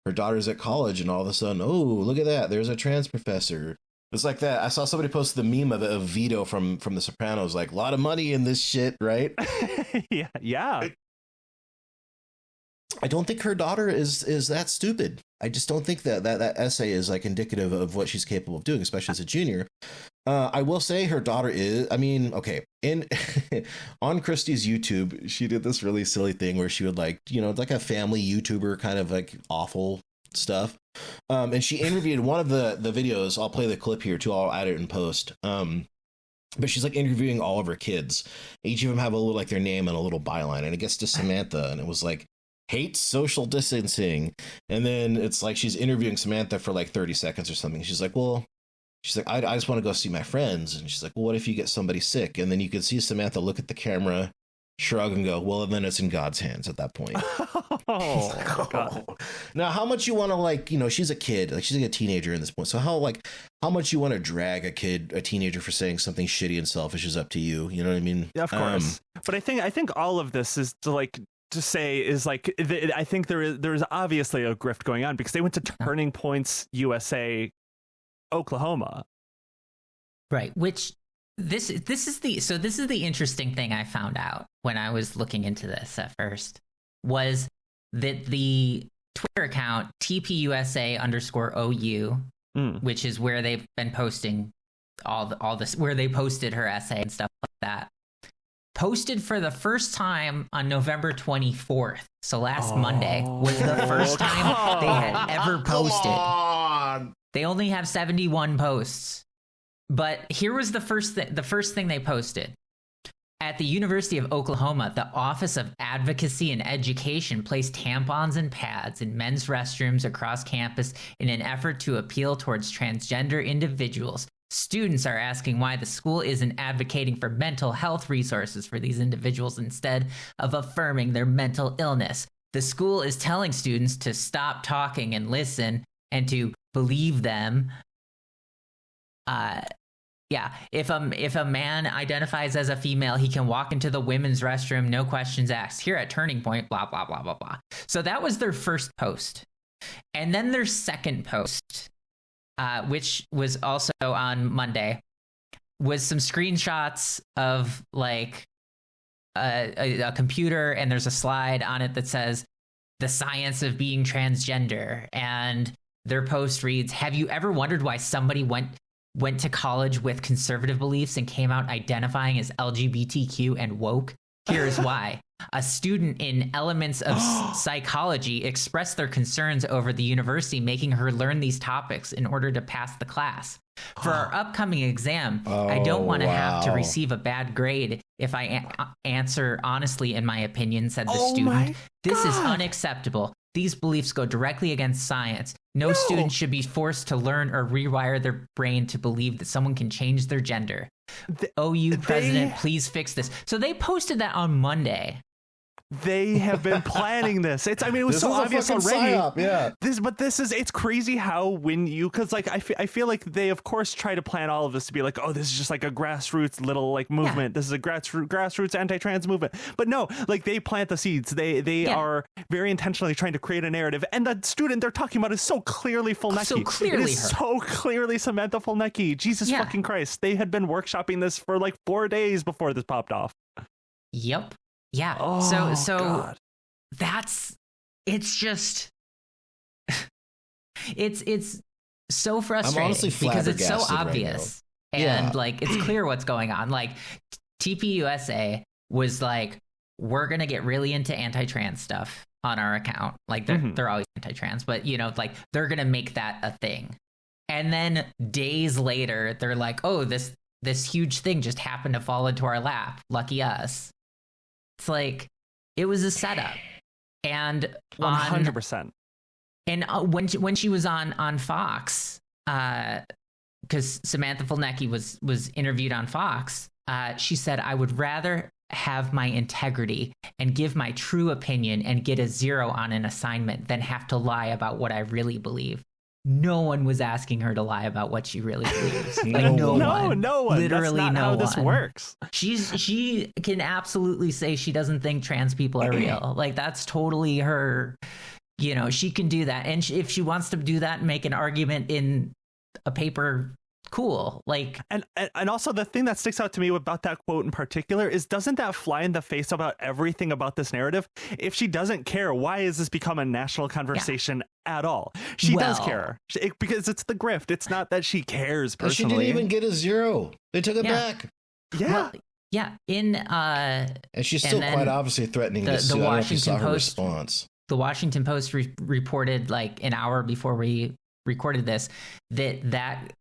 her daughter's at college, and all of a sudden, oh, look at that, there's a trans professor. It's like that. I saw somebody post the meme of Vito from The Sopranos, like, a lot of money in this shit, right? yeah. I don't think her daughter is that stupid. I just don't think that essay is like indicative of what she's capable of doing, especially as a junior. I will say her daughter is, I mean, okay, on Christie's YouTube, she did this really silly thing where she would like, you know, like a family YouTuber kind of like awful stuff. And she interviewed one of the videos. I'll play the clip here too. I'll add it in post. But she's like interviewing all of her kids. Each of them have a little, like, their name and a little byline, and it gets to Samantha, and it was like, hates social distancing. And then it's like she's interviewing Samantha for like 30 seconds or something. She's like, I just want to go see my friends. And she's like, well, what if you get somebody sick? And then you could see Samantha look at the camera, shrug, and go, well, then it's in God's hands at that point. God. Now, how much you want to, like, you know, she's a kid, like, she's like a teenager at this point. So how much you want to drag a teenager for saying something shitty and selfish is up to you. You know what I mean? Yeah, of course. But I think all of this is to say is like, I think there is obviously a grift going on, because they went to Turning Points USA, Oklahoma. Right. Which this is the interesting thing I found out when I was looking into this at first, was that the Twitter account TPUSA_OU, which is where they've been posting all this, where they posted her essay and stuff like that, posted for the first time on November 24th. So last Monday was the first time they had ever posted. They only have 71 posts. But here was the first thing they posted. At the University of Oklahoma, the Office of Advocacy and Education placed tampons and pads in men's restrooms across campus in an effort to appeal towards transgender individuals. Students are asking why the school isn't advocating for mental health resources for these individuals instead of affirming their mental illness. The school is telling students to stop talking and listen and to believe them. If a man identifies as a female, he can walk into the women's restroom, no questions asked. Here at Turning Point, blah, blah, blah, blah, blah. So that was their first post. And then their second post, which was also on Monday, was some screenshots of like a computer, and there's a slide on it that says the science of being transgender. And their post reads, have you ever wondered why somebody went to college with conservative beliefs and came out identifying as LGBTQ and woke? Here's why. A student in elements of psychology expressed their concerns over the university making her learn these topics in order to pass the class. For our upcoming exam, I don't want to have to receive a bad grade if I answer honestly in my opinion, said the student. This is unacceptable. These beliefs go directly against science. No student should be forced to learn or rewire their brain to believe that someone can change their gender. OU president, please fix this. So they posted that on Monday. They have been planning this. It was so obvious already. Yeah. It's crazy how because like I feel like they of course try to plan all of this to be like, oh, this is just like a grassroots little like movement. Yeah. This is a grassroots anti-trans movement. But no, like they plant the seeds. They are very intentionally trying to create a narrative. And the student they're talking about is so clearly Fulnecky. So clearly it is so clearly Samantha Fulnecky. Jesus fucking Christ. They had been workshopping this for like 4 days before this popped off. Yep. Yeah. So God. It's just it's so frustrating because it's so obvious and like it's clear what's going on. Like TPUSA was like, we're gonna get really into anti-trans stuff on our account. Like they're always anti-trans, but you know, like they're gonna make that a thing. And then days later, they're like, oh, this huge thing just happened to fall into our lap. Lucky us. It's like it was a setup, and 100%. And when she was on Fox, because Samantha Fulnecky was interviewed on Fox, she said, "I would rather have my integrity and give my true opinion and get a 0 on an assignment than have to lie about what I really believe." No one was asking her to lie about what she really believes. Like no one. Literally That's not no how one. This works. She can absolutely say she doesn't think trans people are real. Like that's totally her You know, she can do that. And if she wants to do that and make an argument in a paper, cool. Like, and also the thing that sticks out to me about that quote in particular is, doesn't that fly in the face about everything about this narrative? If she doesn't care, why has this become a national conversation at all? She does care, because it's the grift. It's not that she cares personally. She didn't even get a 0. They took it back. Yeah. Well, yeah. And she's still quite obviously threatening to sue. I don't know if you saw her response. The Washington Post reported like an hour before we recorded this that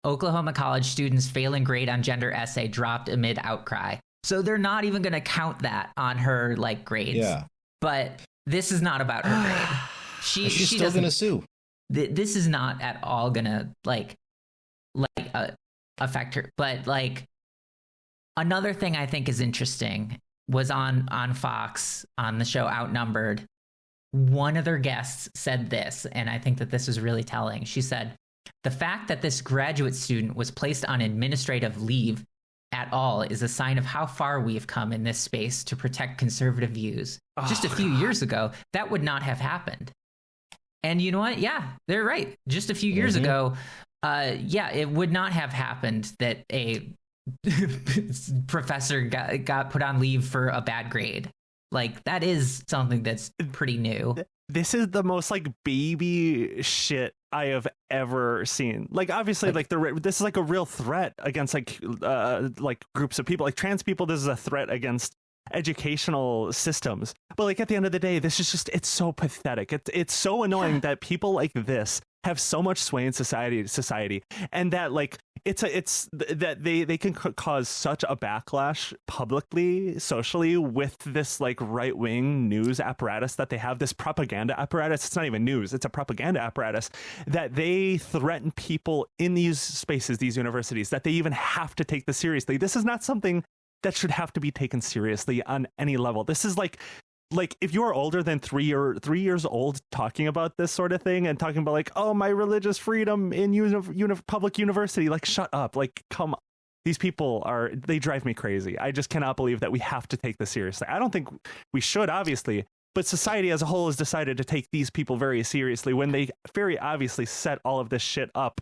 Oklahoma college students' failing grade on gender essay dropped amid outcry. So they're not even going to count that on her like grades. Yeah. But this is not about her grade. She's still going to sue. This is not at all going to affect her. But like, another thing I think is interesting was on Fox, on the show Outnumbered. One of their guests said this, and I think that this is really telling. She said, "The fact that this graduate student was placed on administrative leave at all is a sign of how far we've come in this space to protect conservative views. Just a few years ago, that would not have happened." And you know what? Yeah, they're right. Just a few years ago, it would not have happened that a professor got put on leave for a bad grade. Like, that is something that's pretty new. This is the most like baby shit I have ever seen. Like, obviously, this is like a real threat against like groups of people, like trans people. This is a threat against educational systems. But like, at the end of the day, this is just, it's so pathetic. It's so annoying that people like this have so much sway in society, and that like it's that they can cause such a backlash publicly, socially, with this like right-wing news apparatus that they have, this propaganda apparatus. It's not even news, it's a propaganda apparatus, that they threaten people in these spaces, these universities, that they even have to take this seriously. This is not something that should have to be taken seriously on any level. This is like if you are older than 3 years old talking about this sort of thing and talking about like, oh, my religious freedom in public university, like, shut up. Like, come on. These people they drive me crazy. I just cannot believe that we have to take this seriously. I don't think we should, obviously, but society as a whole has decided to take these people very seriously when they very obviously set all of this shit up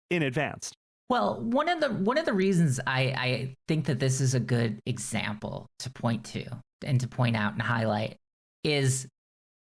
in advance. Well, one of the reasons I think that this is a good example to point to and to point out and highlight is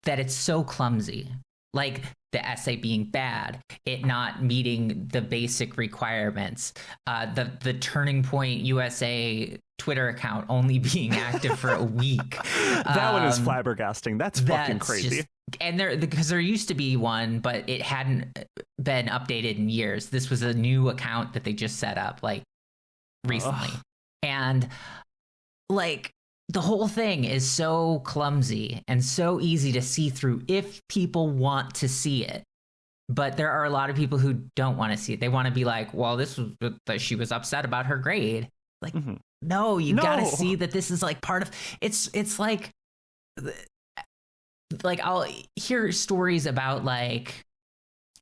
that it's so clumsy. Like, the essay being bad, it not meeting the basic requirements, the Turning Point USA Twitter account only being active for a week. That one is flabbergasting. That's fucking crazy. Because there used to be one, but it hadn't been updated in years. This was a new account that they just set up like recently. And like, the whole thing is so clumsy and so easy to see through if people want to see it. But there are a lot of people who don't want to see it. They want to be like, well, this was that she was upset about her grade. Like, no, you gotta see that this is like part of it's like I'll hear stories about, like,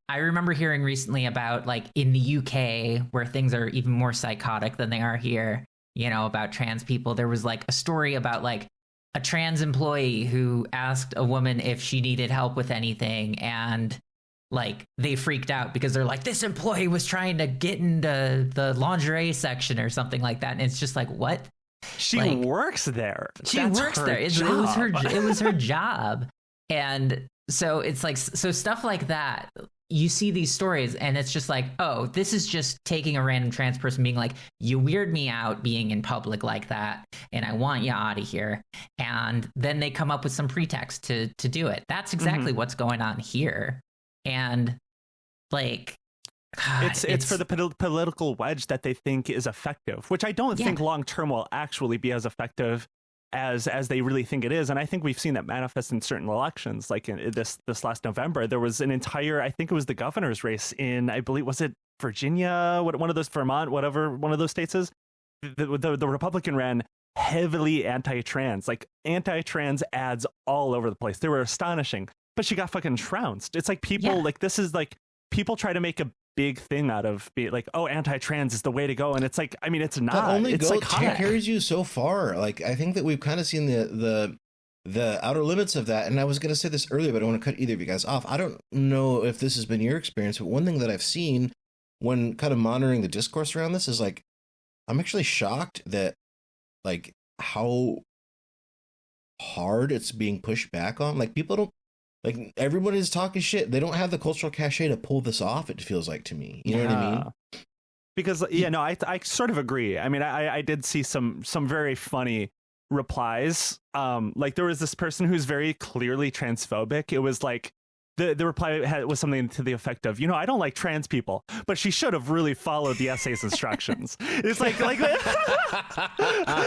I remember hearing recently about, like, in the UK where things are even more psychotic than they are here, you know, about trans people. There was like a story about like a trans employee who asked a woman if she needed help with anything, and like they freaked out because they're like, this employee was trying to get into the lingerie section or something like that. And it's just like, what? She like, works there. She works there. It was her job. And so it's like, so stuff like that. You see these stories and it's just like, oh, this is just taking a random trans person being like, you weird me out being in public like that, and I want you out of here. And then they come up with some pretext to do it. That's exactly what's going on here. And like, it's for the political wedge that they think is effective, which I don't think long term will actually be as effective as they really think it is. And I think we've seen that manifest in certain elections. Like in this last November, there was an entire, I think it was the governor's race in, I believe, was it Virginia, one of those, Vermont, whatever one of those states is. The Republican ran heavily anti-trans, like anti-trans ads all over the place. They were astonishing, but she got fucking trounced. It's like people like, this is like, people try to make a big thing out of being like, oh, anti-trans is the way to go, and it's like, I mean, it's not. But only it's carries you so far. Like, I think that we've kind of seen the the outer limits of that, and I was going to say this earlier, but I don't want to cut either of you guys off. I don't know if this has been your experience, but one thing that I've seen when kind of monitoring the discourse around this is like, I'm actually shocked that like how hard it's being pushed back on. Like people don't, like everybody's talking shit. They don't have the cultural cachet to pull this off. It feels like to me, you know what I mean? Because I sort of agree. I mean, I did see some very funny replies. Like there was this person who's very clearly transphobic. It was like the reply was something to the effect of, I don't like trans people, but she should have really followed the essay's instructions. It's like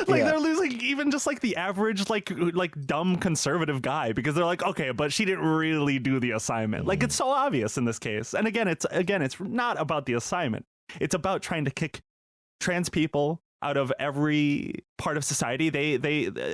they're losing even just like the average like dumb conservative guy because they're like, okay, but she didn't really do the assignment. Like it's so obvious in this case. And again, it's not about the assignment. It's about trying to kick trans people out of every part of society.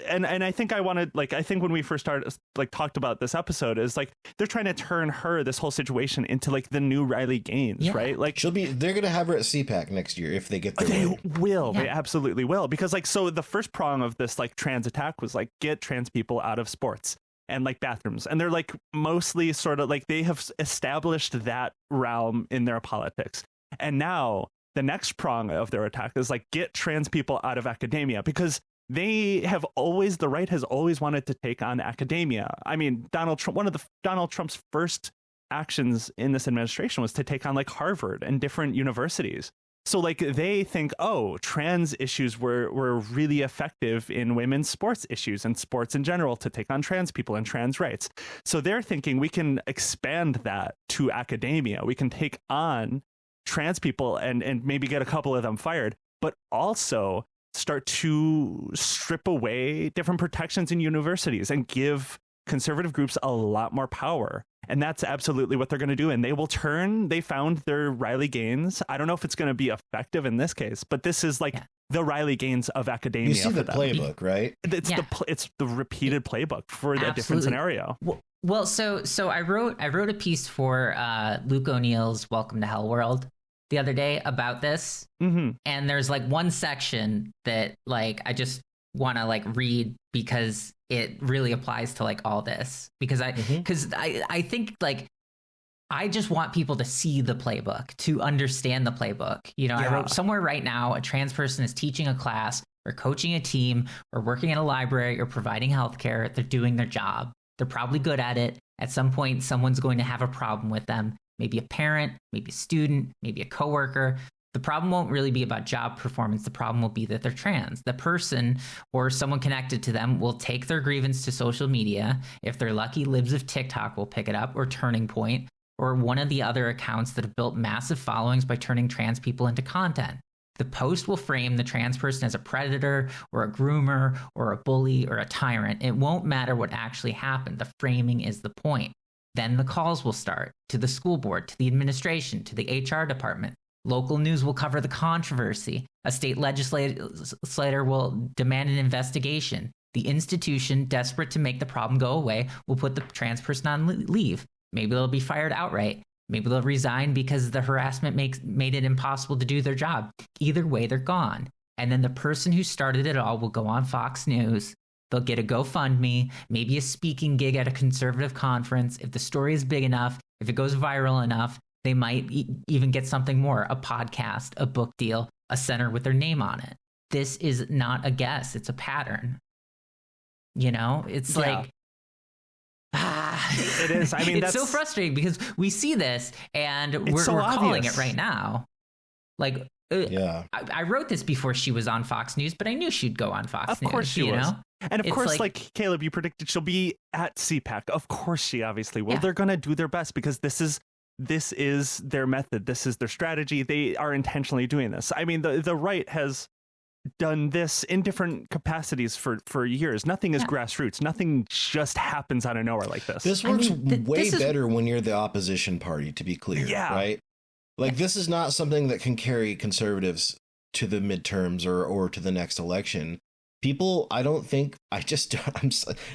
And I think I think when we first started talked about this episode is like they're trying to turn this whole situation into like the new Riley Gaines, right? Like they're gonna have her at CPAC next year if they get their way. They absolutely will, because like so the first prong of this like trans attack was like get trans people out of sports and like bathrooms, and they're like mostly sort of like they have established that realm in their politics. And now the next prong of their attack is like get trans people out of academia, because the right has always wanted to take on academia. I mean, one of Donald Trump's first actions in this administration was to take on like Harvard and different universities. So like they think, trans issues were really effective in women's sports issues and sports in general to take on trans people and trans rights. So they're thinking we can expand that to academia. We can take on trans people and maybe get a couple of them fired, but also start to strip away different protections in universities and give conservative groups a lot more power. And that's absolutely what they're going to do. And they found their Riley Gaines. I don't know if it's going to be effective in this case, but this is like the Riley Gaines of academia. You see the playbook, right? It's the repeated playbook for a different scenario. Well, so I wrote a piece for Luke O'Neill's Welcome to Hell World the other day about this. Mm-hmm. And there's like one section that like I just want to like read because it really applies to like all this, because I think like I just want people to see the playbook, to understand the playbook. I wrote somewhere right now a trans person is teaching a class or coaching a team or working in a library or providing healthcare. They're doing their job. They're probably good at it. At some point, someone's going to have a problem with them. Maybe a parent, maybe a student, maybe a coworker. The problem won't really be about job performance. The problem will be that they're trans. The person or someone connected to them will take their grievance to social media. If they're lucky, Libs of TikTok will pick it up, or Turning Point, or one of the other accounts that have built massive followings by turning trans people into content. The post will frame the trans person as a predator or a groomer or a bully or a tyrant. It won't matter what actually happened. The framing is the point. Then the calls will start to the school board, to the administration, to the HR department. Local news will cover the controversy. A state legislator will demand an investigation. The institution, desperate to make the problem go away, will put the trans person on leave. Maybe they'll be fired outright. Maybe they'll resign because the harassment made it impossible to do their job. Either way, they're gone. And then the person who started it all will go on Fox News. They'll get a GoFundMe, maybe a speaking gig at a conservative conference. If the story is big enough, if it goes viral enough, they might even get something more, a podcast, a book deal, a center with their name on it. This is not a guess. It's a pattern. It's like, it is. I mean, it's so frustrating because we see this and we're calling it right now. Like, I wrote this before she was on Fox News, but I knew she'd go on Fox News. Of course she was. And of course, like Caleb, you predicted she'll be at CPAC. Of course she obviously will. Yeah. They're going to do their best because this is their method. This is their strategy. They are intentionally doing this. I mean, the right has done this in different capacities for years. Nothing is grassroots. Nothing just happens out of nowhere like this. This works way better when you're the opposition party, to be clear. Yeah. Right? Like, this is not something that can carry conservatives to the midterms or to the next election. People, I don't think, I'm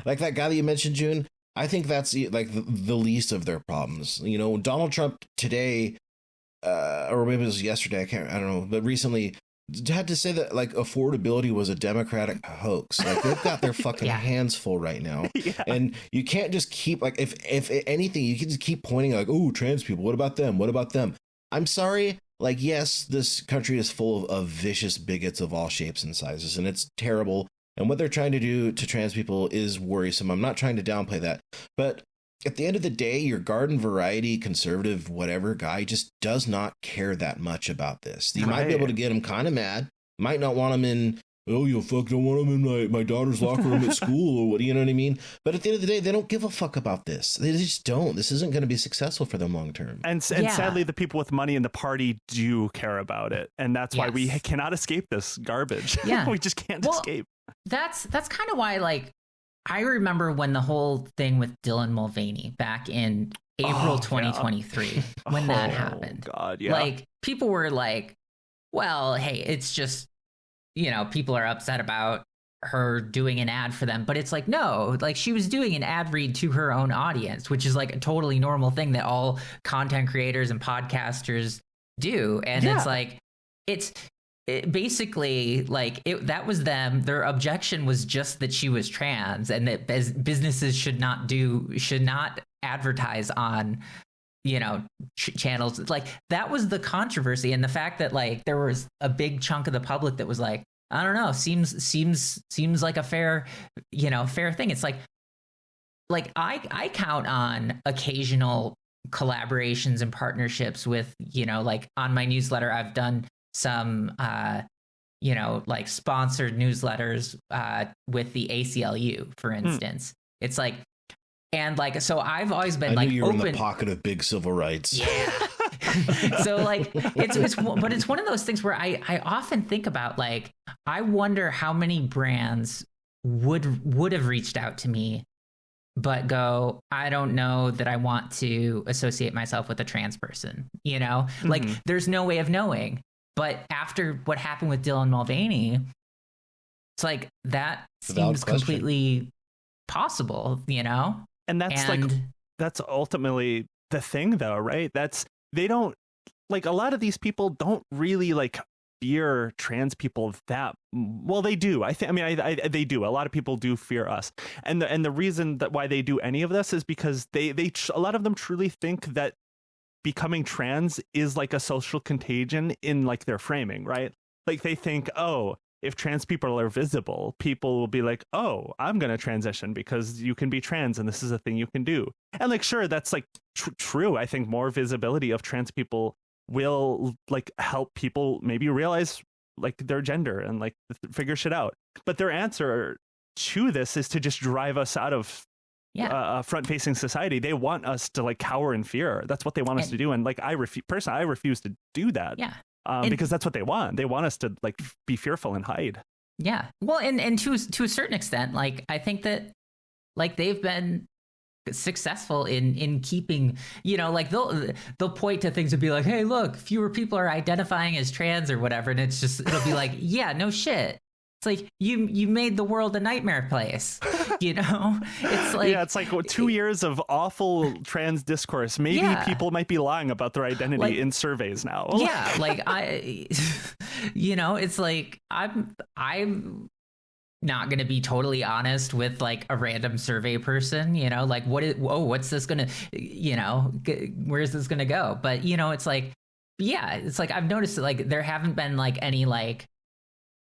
like that guy that you mentioned, June. I think that's like the least of their problems. Donald Trump today, or maybe it was yesterday, I don't know, but recently had to say that like affordability was a Democratic hoax. Like they've got their fucking hands full right now. Yeah. And you can't just keep like, if anything, you can just keep pointing like, oh, trans people, what about them? What about them? I'm sorry. Like, yes, this country is full of vicious bigots of all shapes and sizes, and it's terrible. And what they're trying to do to trans people is worrisome. I'm not trying to downplay that. But at the end of the day, your garden variety, conservative, whatever guy just does not care that much about this. You might be able to get him kind of mad, might not want him in, oh, you fuck don't want him in my daughter's locker room at school, or what, you know what I mean? But at the end of the day, they don't give a fuck about this. They just don't. This isn't going to be successful for them long term. And sadly, the people with money in the party do care about it. And that's why we cannot escape this garbage. Yeah. We just can't escape. That's kind of why, like, I remember when the whole thing with Dylan Mulvaney back in April 2023, when that happened. God, yeah. Like, people were like, well, hey, it's just, you know, people are upset about her doing an ad for them. But it's like, no, like she was doing an ad read to her own audience, which is like a totally normal thing that all content creators and podcasters do. And it's like, it basically like that was them. Their objection was just that she was trans and that businesses should not advertise on, you know, channels. Like that was the controversy. And the fact that like there was a big chunk of the public that was like, I don't know, seems like a fair thing. It's like I count on occasional collaborations and partnerships with, you know, like on my newsletter, I've done some, you know, like sponsored newsletters with the ACLU, for instance. It's like, and like, so I've always been like, you were in the pocket of big civil rights. Yeah. So like, but it's one of those things where I often think about like, I wonder how many brands would have reached out to me, but go, I don't know that I want to associate myself with a trans person, you know, like there's no way of knowing. But after what happened with Dylan Mulvaney, it's like that seems completely possible, you know? And that's ultimately the thing though, right? They don't like, a lot of these people don't really like fear trans people that well. They do. I they do. A lot of people do fear us. And the reason that why they do any of this is because a lot of them truly think that becoming trans is like a social contagion in like their framing, right? Like they think, oh, if trans people are visible, people will be like, oh, I'm going to transition because you can be trans and this is a thing you can do. And like, sure, that's like true. I think more visibility of trans people will like help people maybe realize like their gender and like figure shit out. But their answer to this is to just drive us out of front-facing society. They want us to like cower in fear. That's what they want us to do. And like I refuse to do that. Yeah. Because that's what they want. They want us to like be fearful and hide. Yeah. Well, and to a certain extent, like I think that like they've been successful in keeping, you know, like they'll point to things and be like, hey, look, fewer people are identifying as trans or whatever, and it'll be like, yeah, no shit. It's like you made the world a nightmare place, you know? It's like, yeah, it's like 2 years of awful trans discourse. Maybe people might be lying about their identity like, in surveys now. Yeah, like you know, it's like I'm not going to be totally honest with like a random survey person, you know, like what's this going to, you know, where's this going to go? But, you know, it's like, yeah, it's like I've noticed that, like there haven't been like any like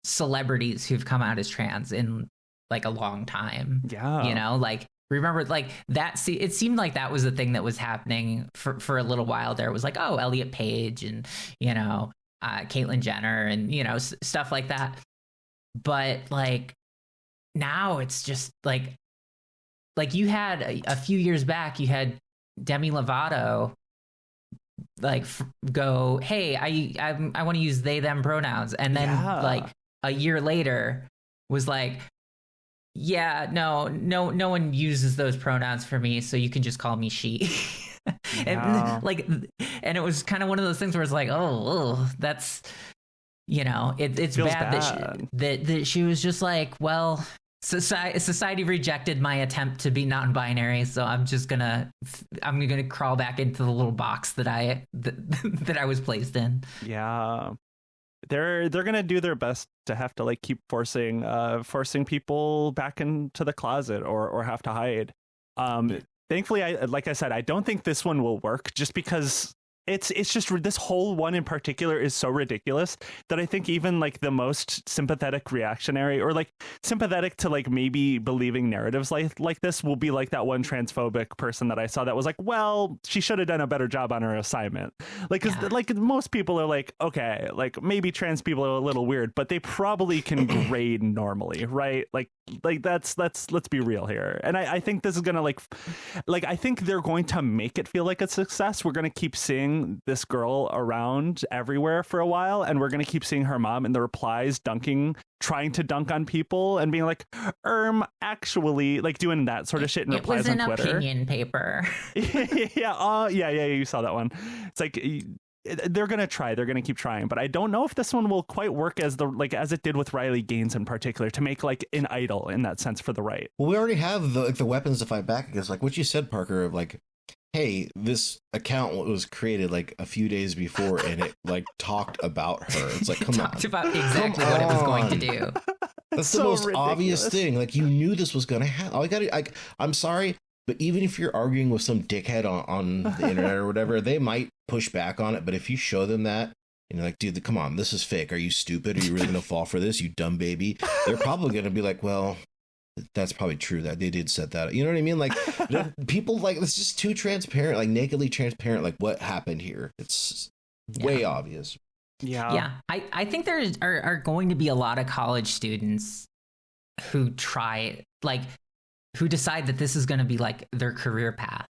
celebrities who've come out as trans in like a long time. Yeah. You know, like remember like that, it seemed like that was the thing that was happening for a little while there. It was like, oh, Elliot Page and, you know, Caitlyn Jenner and, you know, stuff like that. But like now it's just like you had a few years back, you had Demi Lovato like go, hey, I want to use they them pronouns, and then like a year later was like, yeah, no one uses those pronouns for me, so you can just call me she. And like, and it was kind of one of those things where it's like, oh, that's, you know, it's bad. That she was just like, well, society rejected my attempt to be non-binary, so I'm gonna crawl back into the little box that I was placed in. Yeah. they're gonna do their best to have to like keep forcing people back into the closet or have to hide. Thankfully, like I said, I don't think this one will work, just because it's just this whole one in particular is so ridiculous that I think even like the most sympathetic reactionary, or like sympathetic to like maybe believing narratives like this, will be like that one transphobic person that I saw that was like, well, she should have done a better job on her assignment. Like, cause like most people are like, okay, like maybe trans people are a little weird, but they probably can grade normally, right? Like let's be real here. And I think this is gonna like I think they're going to make it feel like a success. We're gonna keep seeing this girl around everywhere for a while, and we're gonna keep seeing her mom in the replies trying to dunk on people and being like, actually, like doing that sort of shit in replies on Twitter. It was an opinion paper. yeah, you saw that one. It's like they're gonna keep trying, but I don't know if this one will quite work as it did with Riley Gaines in particular, to make like an idol in that sense for the right. Well, we already have the weapons to fight back against, like what you said, Parker, of like, hey, this account was created like a few days before and it like talked about her. It's like, come on. Talked about exactly what it was going to do. That's so the most ridiculous. Obvious thing. Like, you knew this was going to happen. I'm sorry, but even if you're arguing with some dickhead on the internet or whatever, they might push back on it. But if you show them that, and you're like, dude, come on, this is fake. Are you stupid? Are you really going to fall for this, you dumb baby? They're probably going to be like, well, that's probably true that they did set that up. You know what I mean? Like, people like, it's just too transparent, like nakedly transparent, like what happened here. It's way obvious. Yeah. I think there are going to be a lot of college students who who decide that this is going to be like their career path.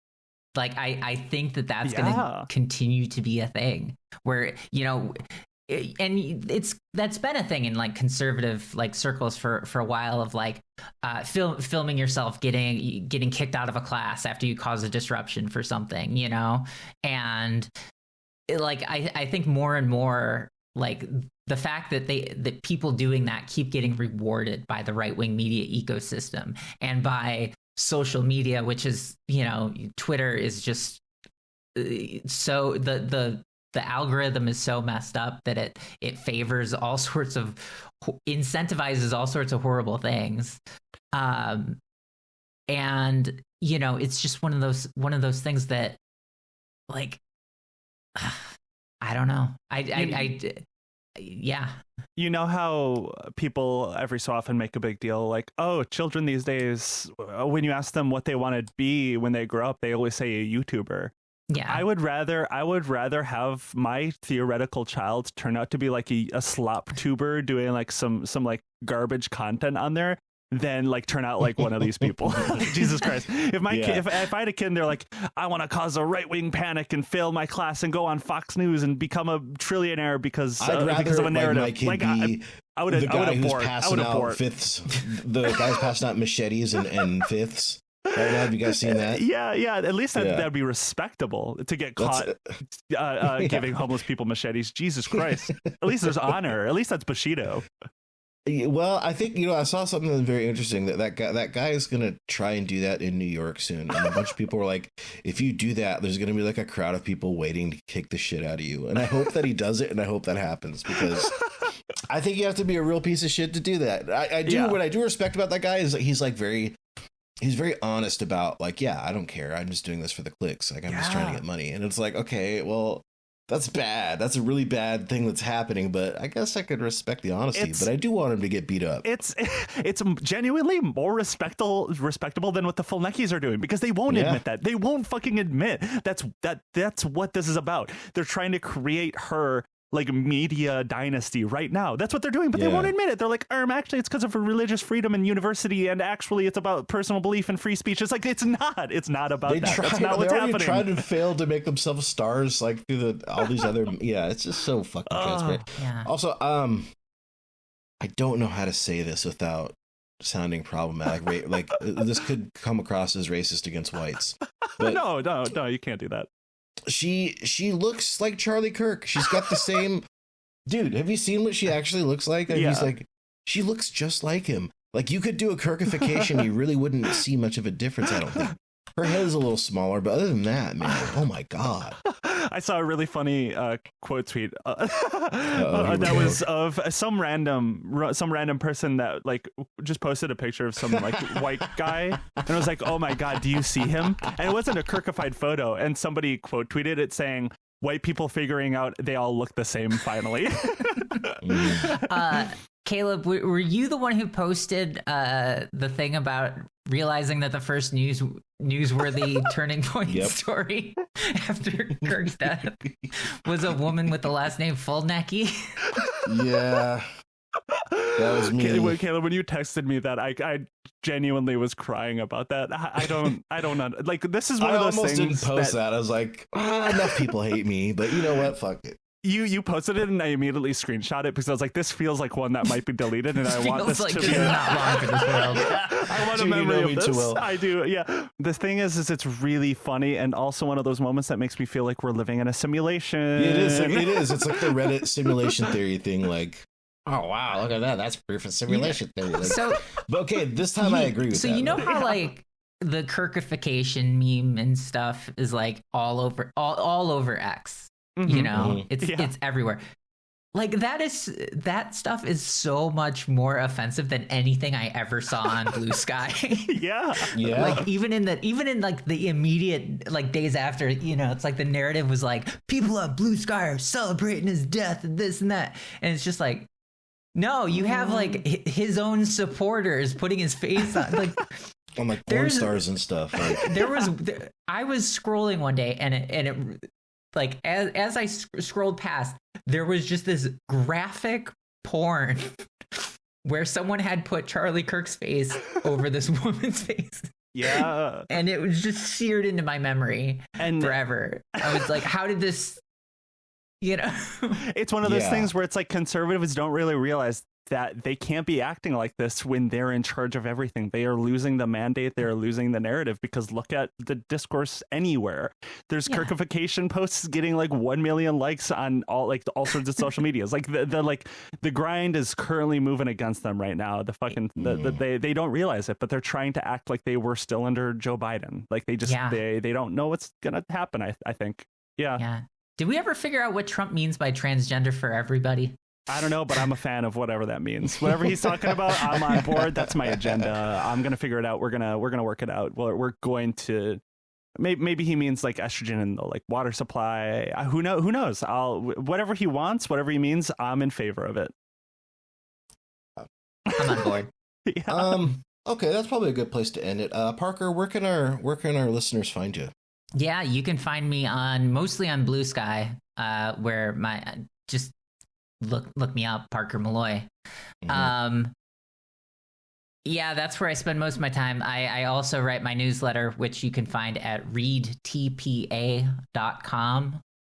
Like, I think that's going to continue to be a thing where, you know, and that's been a thing in like conservative like circles for a while, of like filming yourself getting kicked out of a class after you cause a disruption for something, you know. And I think more and more, like, the fact that people doing that keep getting rewarded by the right-wing media ecosystem and by social media, which is, you know, Twitter is just so the algorithm is so messed up that it favors all sorts of, incentivizes all sorts of horrible things. And, you know, it's just one of those things that, like, I don't know. Yeah. You know how people every so often make a big deal like, oh, children these days, when you ask them what they want to be when they grow up, they always say a YouTuber. Yeah. I would rather have my theoretical child turn out to be like a slop tuber doing like some like garbage content on there than like turn out like one of these people. Jesus Christ. If my kid, if I had a kid and they're like, I want to cause a right-wing panic and fail my class and go on Fox News and become a trillionaire because of a narrative, my kid be I would abort. Passing out fifths. The guy's passing out machetes and fifths. Right now, have you guys seen that? Yeah. At least that'd be respectable to get caught giving homeless people machetes. Jesus Christ. At least there's honor. At least that's Bushido. Well, I think, you know, I saw something that's very interesting that guy is going to try and do that in New York soon. And a bunch of people were like, if you do that, there's going to be like a crowd of people waiting to kick the shit out of you. And I hope that he does it, and I hope that happens, because I think you have to be a real piece of shit to do that. I do. What I do respect about that guy is that he's very honest about, like, yeah, I don't care. I'm just doing this for the clicks. Like, I'm just trying to get money. And it's like, okay, well, that's bad. That's a really bad thing that's happening. But I guess I could respect the honesty. But I do want him to get beat up. It's genuinely more respectable than what the Fulneckys are doing, because they won't admit that. They won't fucking admit that's what this is about. They're trying to create her like media dynasty right now. That's what they're doing, but they won't admit it. They're like, actually it's because of religious freedom and university, and actually it's about personal belief and free speech. It's like, it's not about that. That's not what's happening. They tried and failed to make themselves stars, like through all these other it's just so fucking transparent. Also, I don't know how to say this without sounding problematic. Like, this could come across as racist against whites, but no, you can't do that. She looks like Charlie Kirk. She's got the same dude. Have you seen what she actually looks like? He's like, she looks just like him. Like, you could do a Kirkification, you really wouldn't see much of a difference, I don't think. Her head is a little smaller, but other than that, man, oh my God. I saw a really funny quote tweet that was of some random person that like just posted a picture of some like white guy, and I was like, oh my god, do you see him? And it wasn't a Kirkified photo, and somebody quote tweeted it saying, white people figuring out they all look the same finally. Caleb, were you the one who posted the thing about realizing that the first newsworthy turning point story after Kirk's death was a woman with the last name Fulnecky? Yeah, that was me. Caleb, when you texted me that, I genuinely was crying about that. I don't like, this is one of those things. I almost didn't post that. I was like, enough people hate me, but you know what? Fuck it. You posted it and I immediately screenshot it because I was like, this feels like one that might be deleted, and I want this like to be not long for this world. I want a memory of this. Well. I do. Yeah. The thing is it's really funny, and also one of those moments that makes me feel like we're living in a simulation. It is. It's like the Reddit simulation theory thing. Like, oh wow, look at that. That's proof of simulation theory. Like, so, but okay, this time I agree with that. So you know how like the Kirkification meme and stuff is like all over X. You know, it's everywhere. Like that stuff is so much more offensive than anything I ever saw on Blue Sky. Yeah. Like even in like the immediate like days after, you know, it's like the narrative was like people on Blue Sky are celebrating his death and this and that, and it's just like, no, you have like his own supporters putting his face on like. On like porn stars and stuff. Like. I was scrolling one day and it like as I scrolled past, there was just this graphic porn where someone had put Charlie Kirk's face over this woman's face. Yeah. And it was just seared into my memory forever. I was like, how did this, you know? It's one of those things where it's like conservatives don't really realize that they can't be acting like this when they're in charge of everything. They are losing the mandate. They are losing the narrative, because look at the discourse anywhere. There's Kirkification posts getting like 1 million likes on all sorts of social medias. Like the grind is currently moving against them right now. The fucking they don't realize it, but they're trying to act like they were still under Joe Biden. Like they just they don't know what's gonna happen. I think. Yeah. Did we ever figure out what Trump means by transgender for everybody? I don't know, but I'm a fan of whatever that means. Whatever he's talking about, I'm on board. That's my agenda. I'm gonna figure it out. We're gonna work it out. We're going to. Maybe he means like estrogen in the like water supply. Who knows? Whatever he wants, whatever he means, I'm in favor of it. I'm on board. Yeah. Okay, that's probably a good place to end it. Parker, where can our listeners find you? Yeah, you can find me mostly on Blue Sky, where just look me up, Parker Molloy. Yeah, that's where I spend most of my time. I also write my newsletter, which you can find at readtpa.com.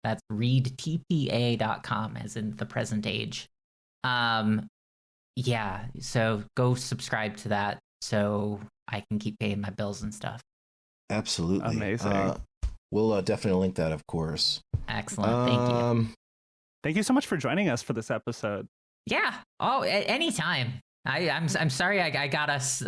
That's readtpa.com, as in the present age. Yeah, so go subscribe to that so I can keep paying my bills and stuff. Absolutely. Amazing. We'll definitely link that, of course. Excellent. Thank you. Thank you so much for joining us for this episode. Yeah. Oh, anytime. I'm sorry I got us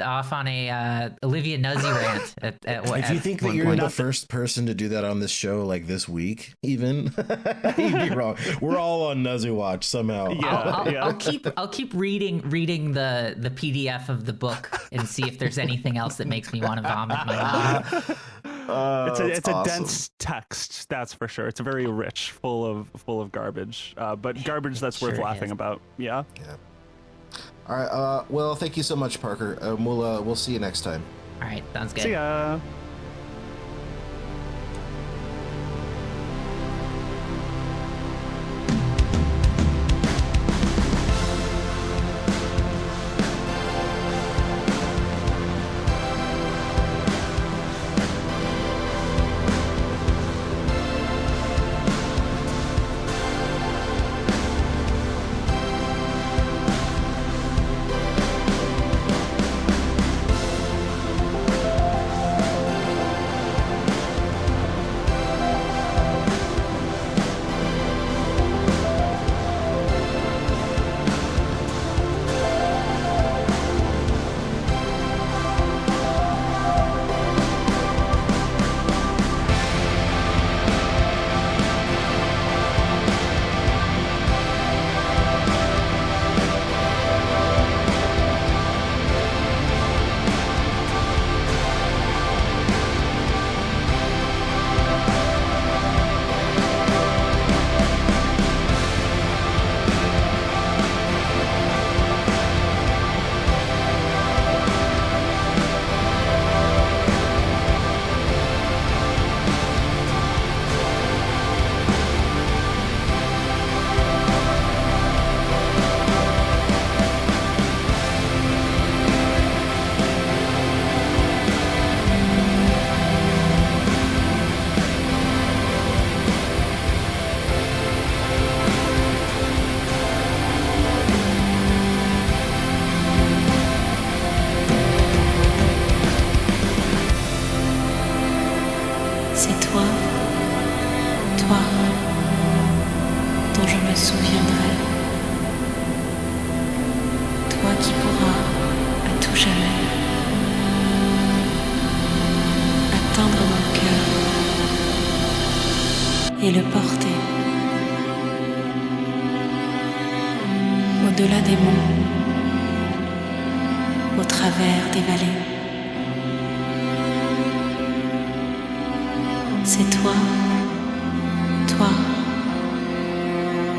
off on a Olivia Nuzzy rant. If you think that you're the first person to do that on this show, like this week, even you'd be wrong. We're all on Nuzzy watch somehow. Yeah, I'll keep reading the PDF of the book and see if there's anything else that makes me want to vomit my mouth. It's awesome. A dense text, that's for sure. It's very rich, full of garbage, but garbage that's worth laughing about. Yeah. All right. Well, thank you so much, Parker. We'll see you next time. All right. Sounds good. See ya. qui pourras, à tout jamais, atteindre mon cœur et le porter au-delà des monts, au travers des vallées. C'est toi, toi,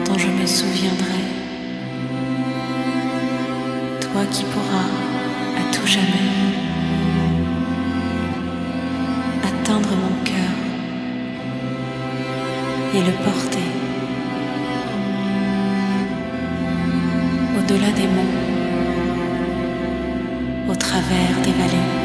dont je me souviendrai, toi qui pourras, à tout jamais, atteindre mon cœur et le porter au-delà des monts, au travers des vallées.